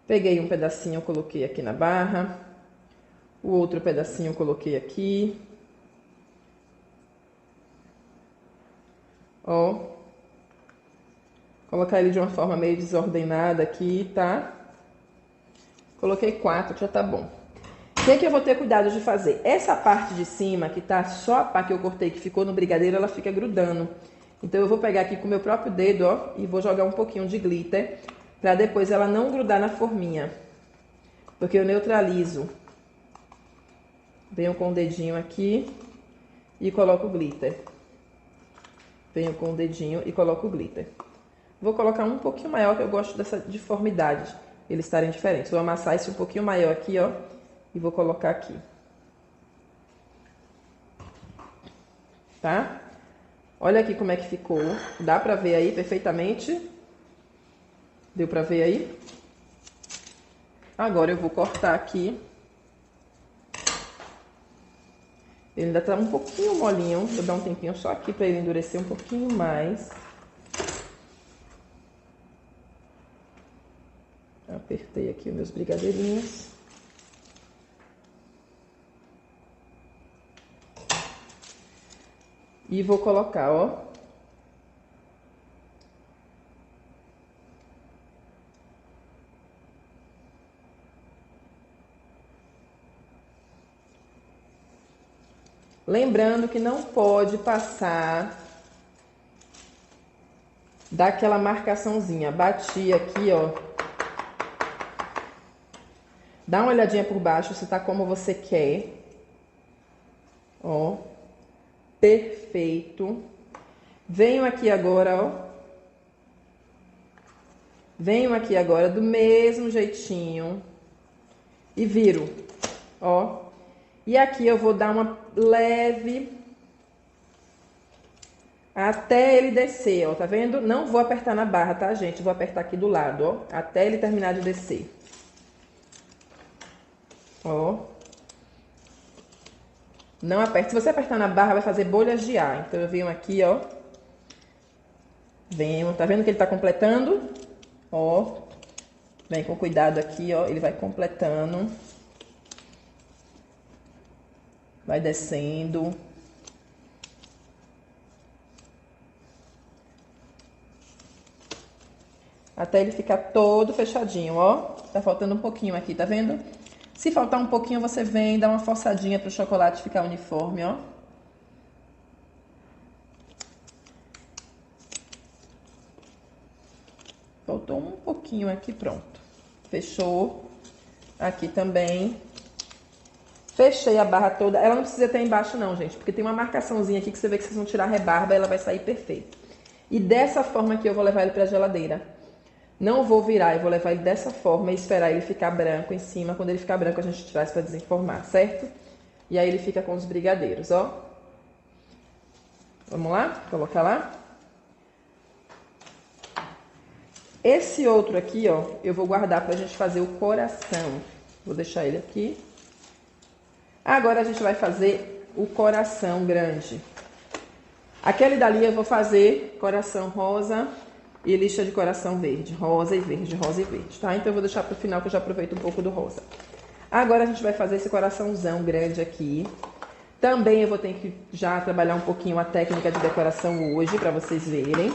[SPEAKER 1] Peguei um pedacinho, coloquei aqui na barra. O outro pedacinho eu coloquei aqui. Ó. Colocar ele de uma forma meio desordenada aqui, tá? Coloquei 4, já tá bom. O que é que eu vou ter cuidado de fazer? Essa parte de cima, que tá só a parte que eu cortei, que ficou no brigadeiro, ela fica grudando. Então, eu vou pegar aqui com o meu próprio dedo, ó, e vou jogar um pouquinho de glitter, pra depois ela não grudar na forminha. Porque eu neutralizo. Venho com o dedinho aqui e coloco o glitter. Venho com o dedinho e coloco o glitter. Vou colocar um pouquinho maior, que eu gosto dessa deformidade, eles estarem diferentes. Vou amassar esse um pouquinho maior aqui, ó, e vou colocar aqui. Tá? Olha aqui como é que ficou. Dá pra ver aí perfeitamente? Deu pra ver aí? Agora eu vou cortar aqui. Ele ainda tá um pouquinho molinho. Vou dar um tempinho só aqui pra ele endurecer um pouquinho mais. Apertei aqui os meus brigadeirinhos. E vou colocar, ó. Lembrando que não pode passar daquela marcaçãozinha. Bati aqui, ó. Dá uma olhadinha por baixo se tá como você quer. Ó. Perfeito. Venho aqui agora, ó. Venho aqui agora do mesmo jeitinho. E viro, ó. E aqui eu vou dar uma leve até ele descer, ó, tá vendo? Não vou apertar na barra, tá, gente? Vou apertar aqui do lado, ó, até ele terminar de descer. Ó. Não aperte. Se você apertar na barra, vai fazer bolhas de ar. Então, eu venho aqui, ó. Venho, tá vendo que ele tá completando? Ó. Vem com cuidado aqui, ó. Ele vai completando. Vai descendo. Até ele ficar todo fechadinho, ó. Tá faltando um pouquinho aqui, tá vendo? Se faltar um pouquinho, você vem e dá uma forçadinha pro chocolate ficar uniforme, ó. Faltou um pouquinho aqui, pronto. Fechou. Aqui também. Fechei a barra toda. Ela não precisa ter embaixo não, gente, porque tem uma marcaçãozinha aqui que você vê que vocês vão tirar a rebarba e ela vai sair perfeita. E dessa forma aqui eu vou levar ele pra geladeira. Não vou virar, eu vou levar ele dessa forma e esperar ele ficar branco em cima. Quando ele ficar branco, a gente traz para desenformar, certo? E aí ele fica com os brigadeiros, ó. Vamos lá? Colocar lá. Esse outro aqui, ó, eu vou guardar pra gente fazer o coração. Vou deixar ele aqui. Agora a gente vai fazer o coração grande. Aquele dali eu vou fazer coração rosa e lixa de coração verde, rosa e verde, tá? Então eu vou deixar pro final que eu já aproveito um pouco do rosa. Agora a gente vai fazer esse coraçãozão grande aqui. Também eu vou ter que já trabalhar um pouquinho a técnica de decoração hoje, pra vocês verem.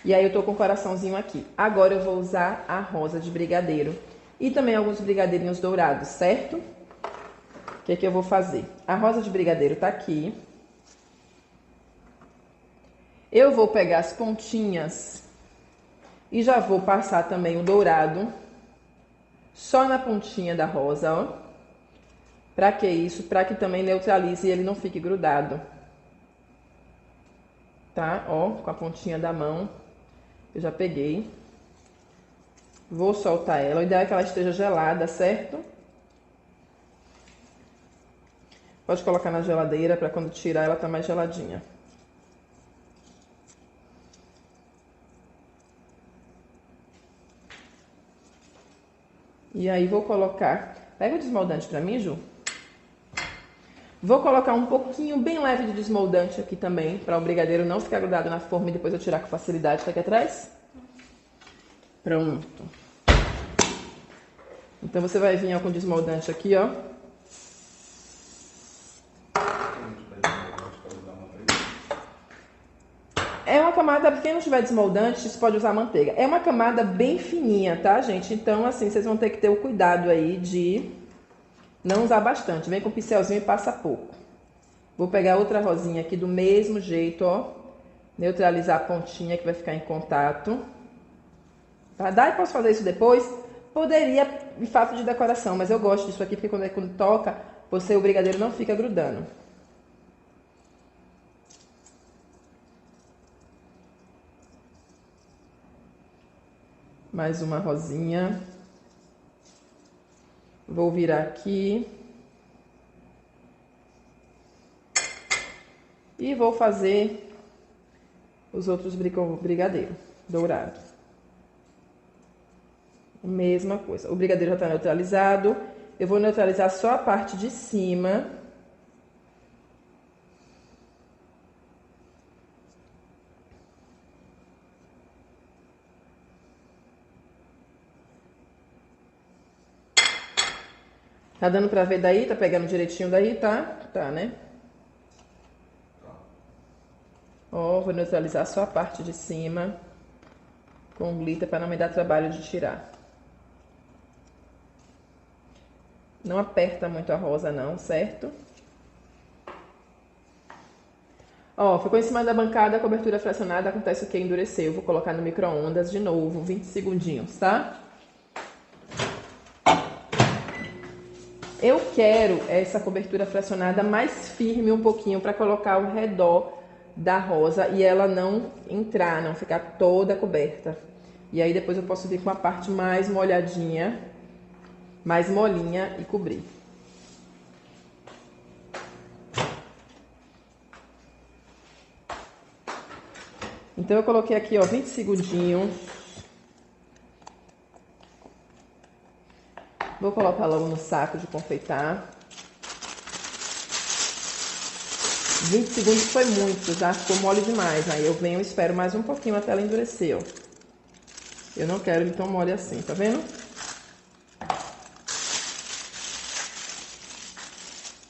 [SPEAKER 1] E aí eu tô com o coraçãozinho aqui. Agora eu vou usar a rosa de brigadeiro. E também alguns brigadeirinhos dourados, certo? O que que eu vou fazer? A rosa de brigadeiro tá aqui. Eu vou pegar as pontinhas e já vou passar também o dourado só na pontinha da rosa, ó. Pra que isso? Pra que também neutralize e ele não fique grudado. Tá? Ó, com a pontinha da mão. Eu já peguei. Vou soltar ela. O ideal é que ela esteja gelada, certo? Pode colocar na geladeira pra quando tirar ela tá mais geladinha. E aí vou colocar... Pega o desmoldante pra mim, Ju. Vou colocar um pouquinho bem leve de desmoldante aqui também, para o brigadeiro não ficar grudado na forma e depois eu tirar com facilidade. Tá aqui atrás? Pronto. Então você vai vir ó, com desmoldante aqui, ó. É uma camada, quem não tiver desmoldante, você pode usar manteiga. É uma camada bem fininha, tá, gente? Então, assim, vocês vão ter que ter o cuidado aí de não usar bastante. Vem com o pincelzinho e passa pouco. Vou pegar outra rosinha aqui do mesmo jeito, ó. Neutralizar a pontinha que vai ficar em contato. Tá? Daí posso fazer isso depois? Poderia, de fato, de decoração, mas eu gosto disso aqui porque quando toca, o brigadeiro não fica grudando. Mais uma rosinha. Vou virar aqui. E vou fazer os outros brigadeiros dourados. Mesma coisa. O brigadeiro já está neutralizado. Eu vou neutralizar só a parte de cima. Tá dando pra ver daí? Tá pegando direitinho daí, tá? Tá, né? Ó, vou neutralizar só a parte de cima com glitter para não me dar trabalho de tirar. Não aperta muito a rosa não, certo? Ó, ficou em cima da bancada, a cobertura fracionada, acontece o que? Endureceu. Eu vou colocar no micro-ondas de novo, 20 segundinhos, tá? Eu quero essa cobertura fracionada mais firme um pouquinho para colocar ao redor da rosa e ela não entrar, não ficar toda coberta. E aí depois eu posso vir com a parte mais molhadinha, mais molinha e cobrir. Então eu coloquei aqui, ó, 20 segundinhos. Vou colocar logo no saco de confeitar. 20 segundos foi muito, já ficou mole demais. Aí eu venho e espero mais um pouquinho até ela endurecer, ó. Eu não quero ele tão mole assim, tá vendo?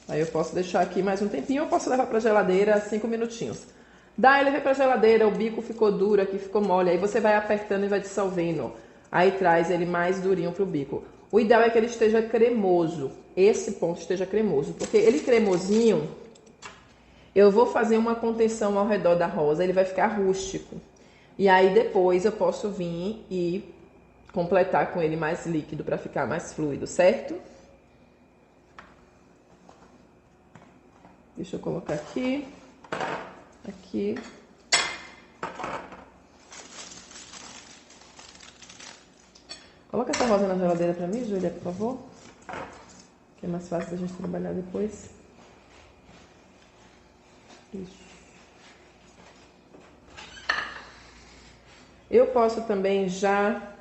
[SPEAKER 1] Aí eu posso deixar aqui mais um tempinho, eu posso levar pra geladeira 5 minutinhos. Daí levei pra geladeira, o bico ficou duro aqui, ficou mole. Aí você vai apertando e vai dissolvendo. Aí traz ele mais durinho pro bico. O ideal é que ele esteja cremoso. Esse ponto esteja cremoso. Porque ele cremosinho, eu vou fazer uma contenção ao redor da rosa. Ele vai ficar rústico. E aí depois eu posso vir e completar com ele mais líquido para ficar mais fluido, certo? Deixa eu colocar aqui. Aqui. Coloca essa rosa na geladeira pra mim, Júlia, por favor. Que é mais fácil da gente trabalhar depois. Isso. Eu posso também já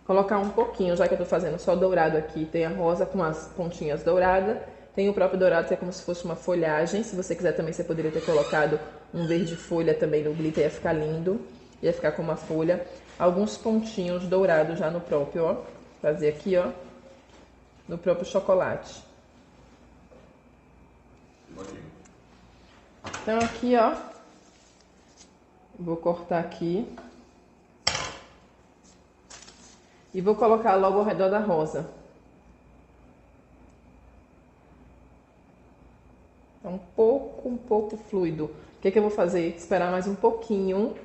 [SPEAKER 1] colocar um pouquinho, já que eu tô fazendo só dourado aqui. Tem a rosa com as pontinhas douradas. Tem o próprio dourado, que é como se fosse uma folhagem. Se você quiser também, você poderia ter colocado um verde folha também no glitter. Ia ficar lindo. Ia ficar com uma folha. Alguns pontinhos dourados já no próprio, ó. Fazer aqui, ó. No próprio chocolate. Então aqui, ó. Vou cortar aqui. E vou colocar logo ao redor da rosa. Tá um pouco fluido. O que que eu vou fazer? Esperar mais um pouquinho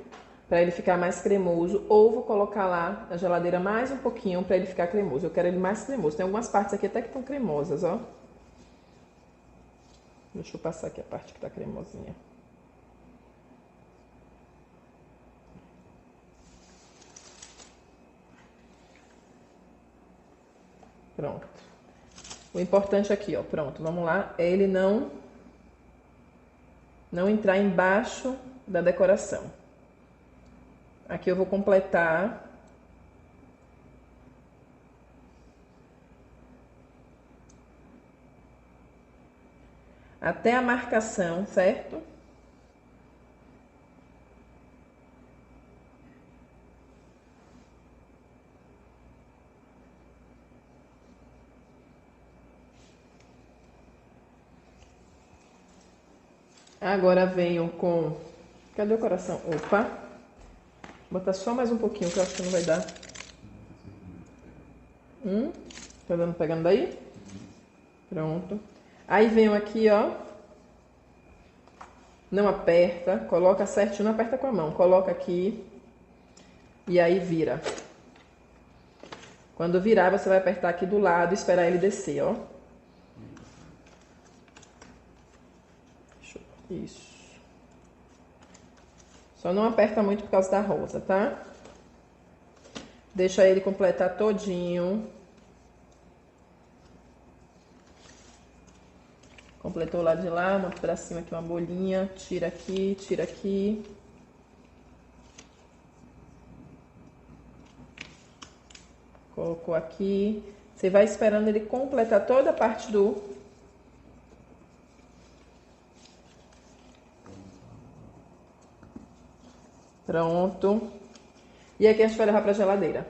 [SPEAKER 1] para ele ficar mais cremoso, ou vou colocar lá na geladeira mais um pouquinho para ele ficar cremoso. Eu quero ele mais cremoso. Tem algumas partes aqui até que estão cremosas, ó. Deixa eu passar aqui a parte que tá cremosinha. Pronto. O importante aqui, ó, pronto, vamos lá, é ele não entrar embaixo da decoração. Aqui eu vou completar até a marcação, certo? Agora venho com... Cadê o coração? Opa! Vou botar só mais um pouquinho, que eu acho que não vai dar. Tá dando, pegando daí? Pronto. Aí venho aqui, ó. Não aperta, coloca certinho, não aperta com a mão. Coloca aqui e aí vira. Quando virar, você vai apertar aqui do lado e esperar ele descer, ó. Isso. Só não aperta muito por causa da rosa, tá? Deixa ele completar todinho. Completou o lado de lá, monta pra cima aqui uma bolinha. Tira aqui, tira aqui. Colocou aqui. Você vai esperando ele completar toda a parte do... Pronto. E aqui a gente vai levar pra geladeira.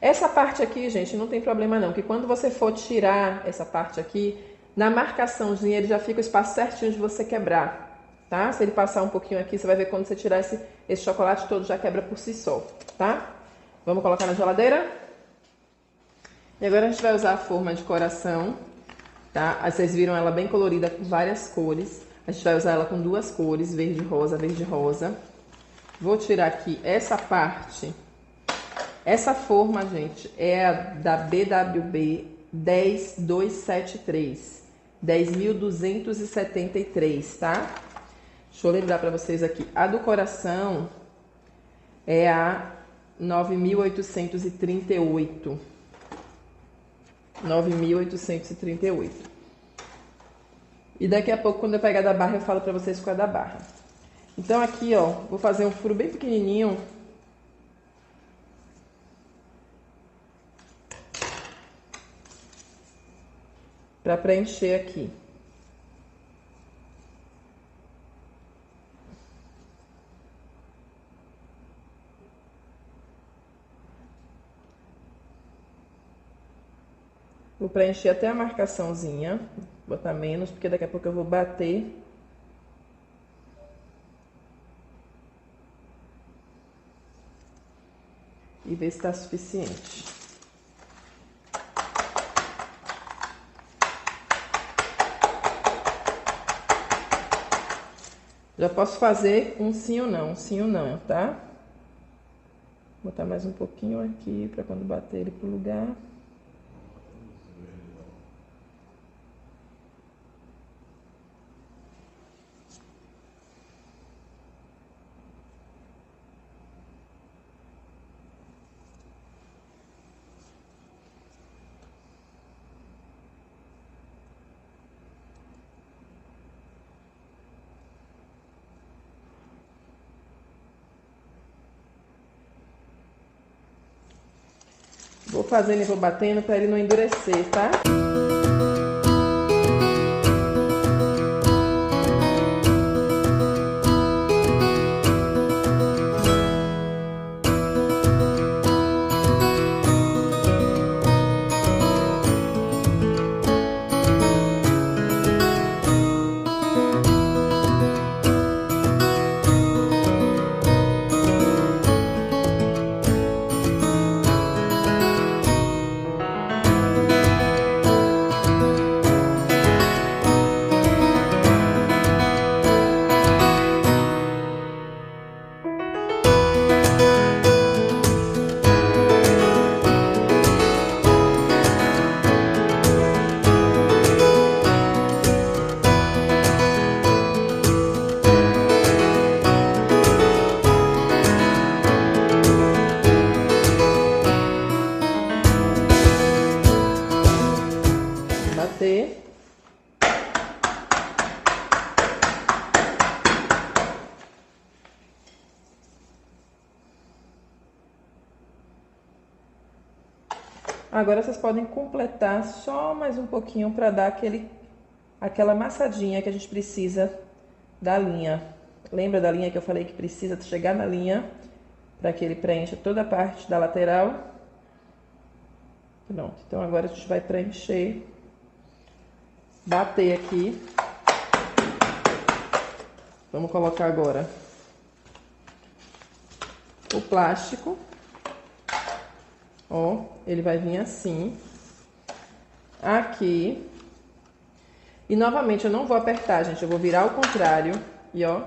[SPEAKER 1] Essa parte aqui, gente, não tem problema não, que quando você for tirar essa parte aqui, na marcaçãozinha ele já fica o espaço certinho de você quebrar, tá? Se ele passar um pouquinho aqui, você vai ver quando você tirar esse chocolate todo já quebra por si só, tá? Vamos colocar na geladeira? E agora a gente vai usar a forma de coração, tá? Vocês viram ela bem colorida com várias cores. A gente vai usar ela com duas cores, verde e rosa, verde e rosa. Vou tirar aqui essa parte. Essa forma, gente, é a da BWB 10273. 10.273, tá? Deixa eu lembrar pra vocês aqui. A do coração é a 9.838. 9.838. E daqui a pouco, quando eu pegar da barra, eu falo pra vocês qual é da barra. Então aqui, ó, vou fazer um furo bem pequenininho. Para preencher aqui. Vou preencher até a marcaçãozinha, vou botar menos, porque daqui a pouco eu vou bater. E ver se tá suficiente. Já posso fazer um sim ou não, tá? Vou botar mais um pouquinho aqui, para quando bater ele pro lugar. Vou fazendo e vou batendo para ele não endurecer, tá? Bater. Agora vocês podem completar só mais um pouquinho para dar aquela amassadinha que a gente precisa da linha. Lembra da linha que eu falei que precisa chegar na linha para que ele preencha toda a parte da lateral? Pronto, então agora a gente vai preencher, bater aqui. Vamos colocar agora o plástico. Ó, ele vai vir assim, aqui. E novamente eu não vou apertar, gente, eu vou virar ao contrário e ó.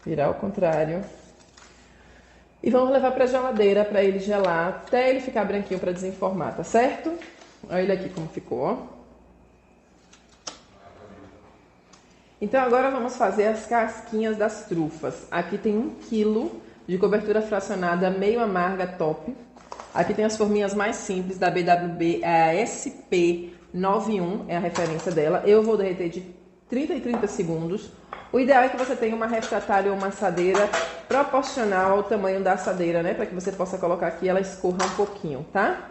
[SPEAKER 1] Virar ao contrário. E vamos levar para a geladeira para ele gelar até ele ficar branquinho para desenformar, tá certo? Olha ele aqui como ficou, ó. Então agora vamos fazer as casquinhas das trufas. Aqui tem 1 kg de cobertura fracionada meio amarga top. Aqui tem as forminhas mais simples da BWB, é a SP91, é a referência dela. Eu vou derreter de 30 em 30 segundos. O ideal é que você tenha uma refratária ou uma assadeira proporcional ao tamanho da assadeira, né? Para que você possa colocar aqui e ela escorra um pouquinho, tá?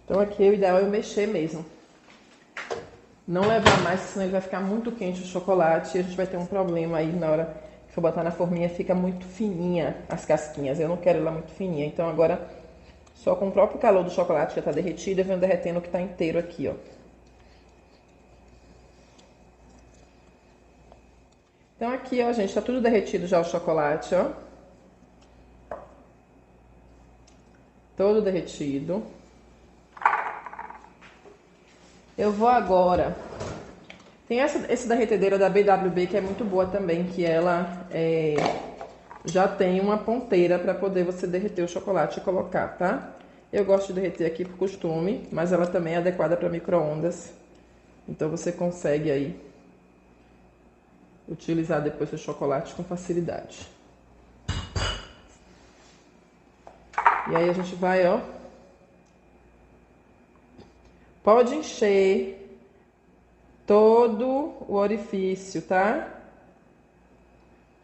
[SPEAKER 1] Então aqui o ideal é eu mexer mesmo. Não levar mais, senão ele vai ficar muito quente o chocolate e a gente vai ter um problema aí na hora que for botar na forminha, fica muito fininha as casquinhas. Eu não quero ela muito fininha, então agora só com o próprio calor do chocolate já tá derretido, eu venho derretendo o que tá inteiro aqui, ó. Então aqui, ó, gente, tá tudo derretido já o chocolate, ó. todo derretido. Eu vou agora... Tem essa derretedeira da BWB que é muito boa também, que ela já tem uma ponteira para poder você derreter o chocolate e colocar, tá? Eu gosto de derreter aqui por costume, mas ela também é adequada para micro-ondas. Então você consegue aí utilizar depois seu chocolate com facilidade. E aí a gente vai, ó. Pode encher todo o orifício, tá?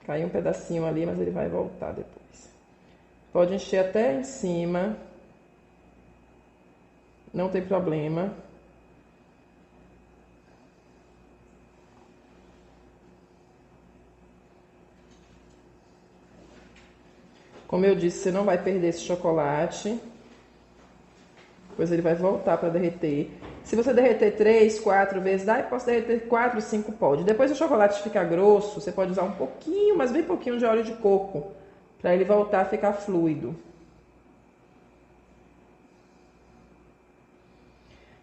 [SPEAKER 1] Caiu um pedacinho ali, mas ele vai voltar depois. Pode encher até em cima. Não tem problema. Como eu disse, você não vai perder esse chocolate. Depois ele vai voltar para derreter. Se você derreter 3, 4 vezes, dá, eu posso derreter 4, 5, pode. Depois o chocolate ficar grosso, você pode usar um pouquinho, mas bem pouquinho de óleo de coco, para ele voltar a ficar fluido.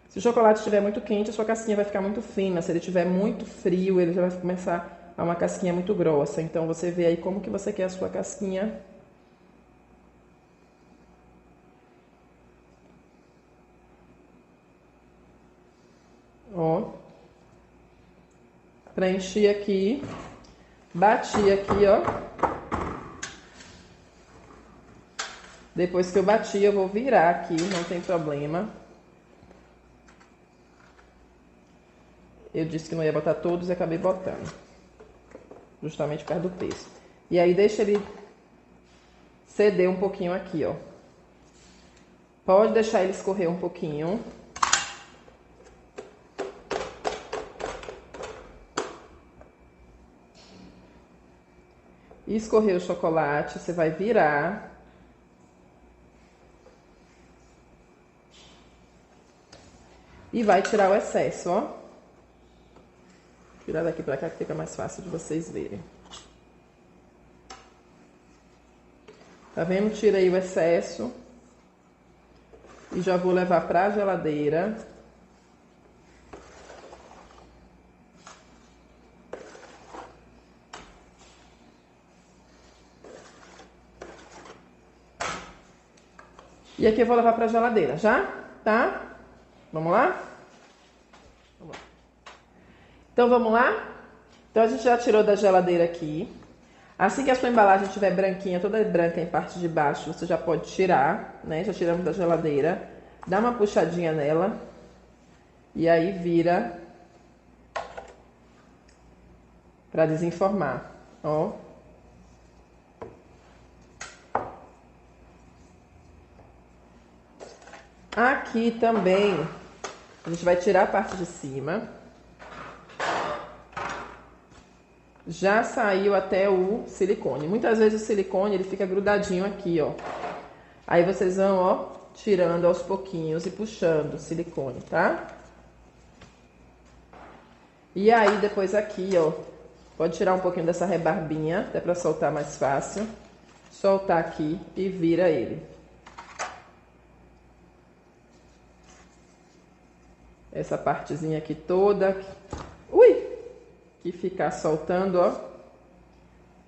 [SPEAKER 1] Se o chocolate estiver muito quente, a sua casquinha vai ficar muito fina. Se ele estiver muito frio, ele já vai começar a uma casquinha muito grossa. Então você vê aí como que você quer a sua casquinha. Ó, preenchi aqui, bati aqui, ó. Depois que eu bati, eu vou virar aqui, não tem problema. Eu disse que não ia botar todos e acabei botando, justamente perto do peso. E aí deixa ele ceder um pouquinho aqui, ó. Pode deixar ele escorrer um pouquinho. E escorrer o chocolate, você vai virar. E vai tirar o excesso, ó. Tirar daqui pra cá que fica mais fácil de vocês verem. Tá vendo? Tirei o excesso. E já vou levar pra geladeira. E aqui eu vou levar pra geladeira, já? Tá? Vamos lá? Vamos lá. Então, vamos lá? Então, a gente já tirou da geladeira aqui. Assim que a sua embalagem estiver branquinha, toda branca em parte de baixo, você já pode tirar, né? Já tiramos da geladeira. Dá uma puxadinha nela. E aí vira pra desenformar, ó. Aqui também, a gente vai tirar a parte de cima. Já saiu até o silicone. Muitas vezes o silicone, ele fica grudadinho aqui, ó. Aí vocês vão, ó, tirando aos pouquinhos e puxando o silicone, tá? E aí, depois aqui, ó, pode tirar um pouquinho dessa rebarbinha, até pra soltar mais fácil. Soltar aqui e vira ele. Essa partezinha aqui toda, ui, que ficar soltando, ó,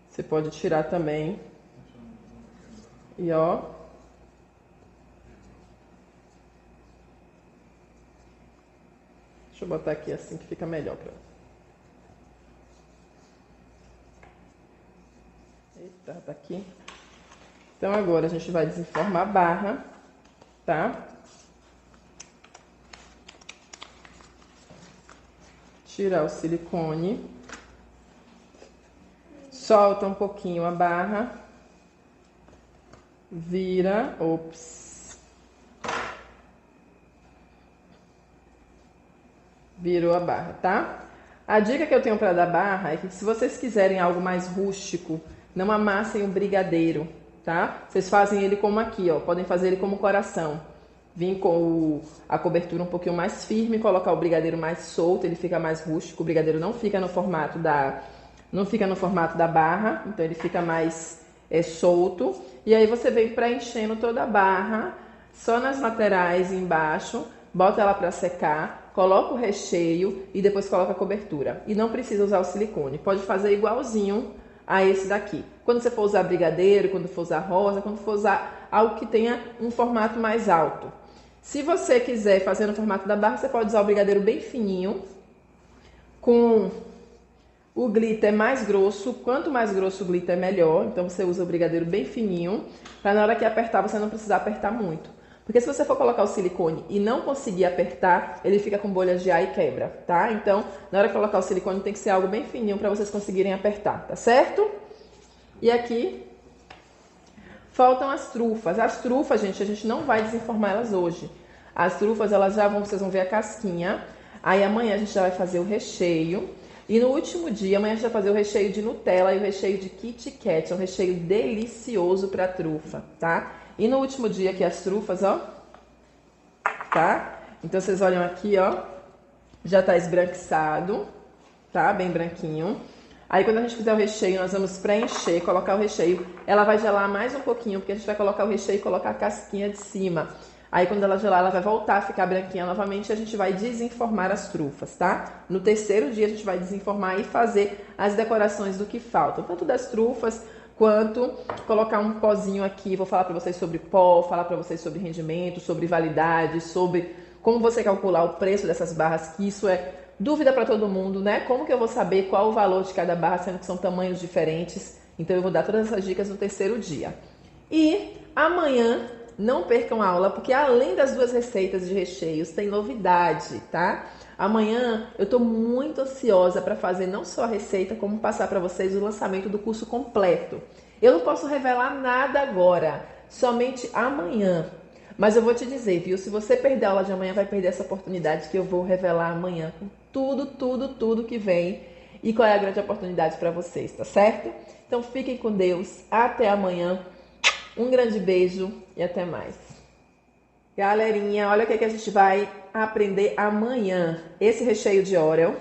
[SPEAKER 1] você pode tirar também. E ó, deixa eu botar aqui assim que fica melhor pra... Eita, tá aqui. Então agora a gente vai desenformar a barra, tá? Tirar o silicone, solta um pouquinho a barra, vira, ops, virou a barra, tá? A dica que eu tenho para dar barra é que se vocês quiserem algo mais rústico, não amassem o brigadeiro, tá? Vocês fazem ele como aqui, ó, podem fazer ele como coração. Vim com a cobertura um pouquinho mais firme, colocar o brigadeiro mais solto, ele fica mais rústico. O brigadeiro não fica no formato da barra, então ele fica mais solto. E aí você vem preenchendo toda a barra só nas laterais e embaixo, bota ela para secar, coloca o recheio e depois coloca a cobertura. E não precisa usar o silicone, pode fazer igualzinho a esse daqui. Quando você for usar brigadeiro, quando for usar rosa, quando for usar algo que tenha um formato mais alto. Se você quiser fazer no formato da barra, você pode usar o brigadeiro bem fininho, com o glitter mais grosso. Quanto mais grosso o glitter, melhor. Então você usa o brigadeiro bem fininho, para na hora que apertar, você não precisar apertar muito. Porque se você for colocar o silicone e não conseguir apertar, ele fica com bolhas de ar e quebra, tá? Então, na hora de colocar o silicone, tem que ser algo bem fininho para vocês conseguirem apertar, tá certo? E aqui faltam as trufas. As trufas, gente, a gente não vai desenformar elas hoje. As trufas, elas já vão, vocês vão ver a casquinha. Aí amanhã a gente já vai fazer o recheio. E no último dia, amanhã a gente vai fazer o recheio de Nutella e o recheio de Kit Kat. É um recheio delicioso para trufa, tá? E no último dia aqui as trufas, ó. Tá? Então vocês olham aqui, ó. Já tá esbranquiçado, tá? Bem branquinho. Aí quando a gente fizer o recheio, nós vamos preencher, colocar o recheio. Ela vai gelar mais um pouquinho, porque a gente vai colocar o recheio e colocar a casquinha de cima. Aí quando ela gelar, ela vai voltar a ficar branquinha novamente e a gente vai desenformar as trufas, tá? No terceiro dia a gente vai desenformar e fazer as decorações do que faltam. Tanto das trufas, quanto colocar um pozinho aqui. Vou falar para vocês sobre pó, falar para vocês sobre rendimento, sobre validade, sobre como você calcular o preço dessas barras, que isso é dúvida para todo mundo, né? Como que eu vou saber qual o valor de cada barra, sendo que são tamanhos diferentes? Então eu vou dar todas essas dicas no terceiro dia. E amanhã não percam a aula, porque além das duas receitas de recheios, tem novidade, tá? Amanhã eu tô muito ansiosa para fazer não só a receita, como passar para vocês o lançamento do curso completo. Eu não posso revelar nada agora, somente amanhã. Mas eu vou te dizer, viu? Se você perder a aula de amanhã, vai perder essa oportunidade que eu vou revelar amanhã com tudo que vem e qual é a grande oportunidade para vocês, tá certo? Então fiquem com Deus, até amanhã. Um grande beijo e até mais. Galerinha, olha o que a gente vai aprender amanhã. Esse recheio de Oreo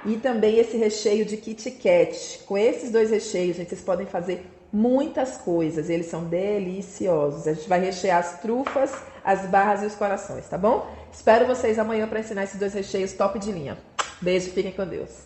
[SPEAKER 1] e também esse recheio de Kit Kat. Com esses dois recheios, gente, vocês podem fazer muitas coisas. Eles são deliciosos. A gente vai rechear as trufas, as barras e os corações, tá bom? Espero vocês amanhã para ensinar esses dois recheios top de linha. Beijo, fiquem com Deus.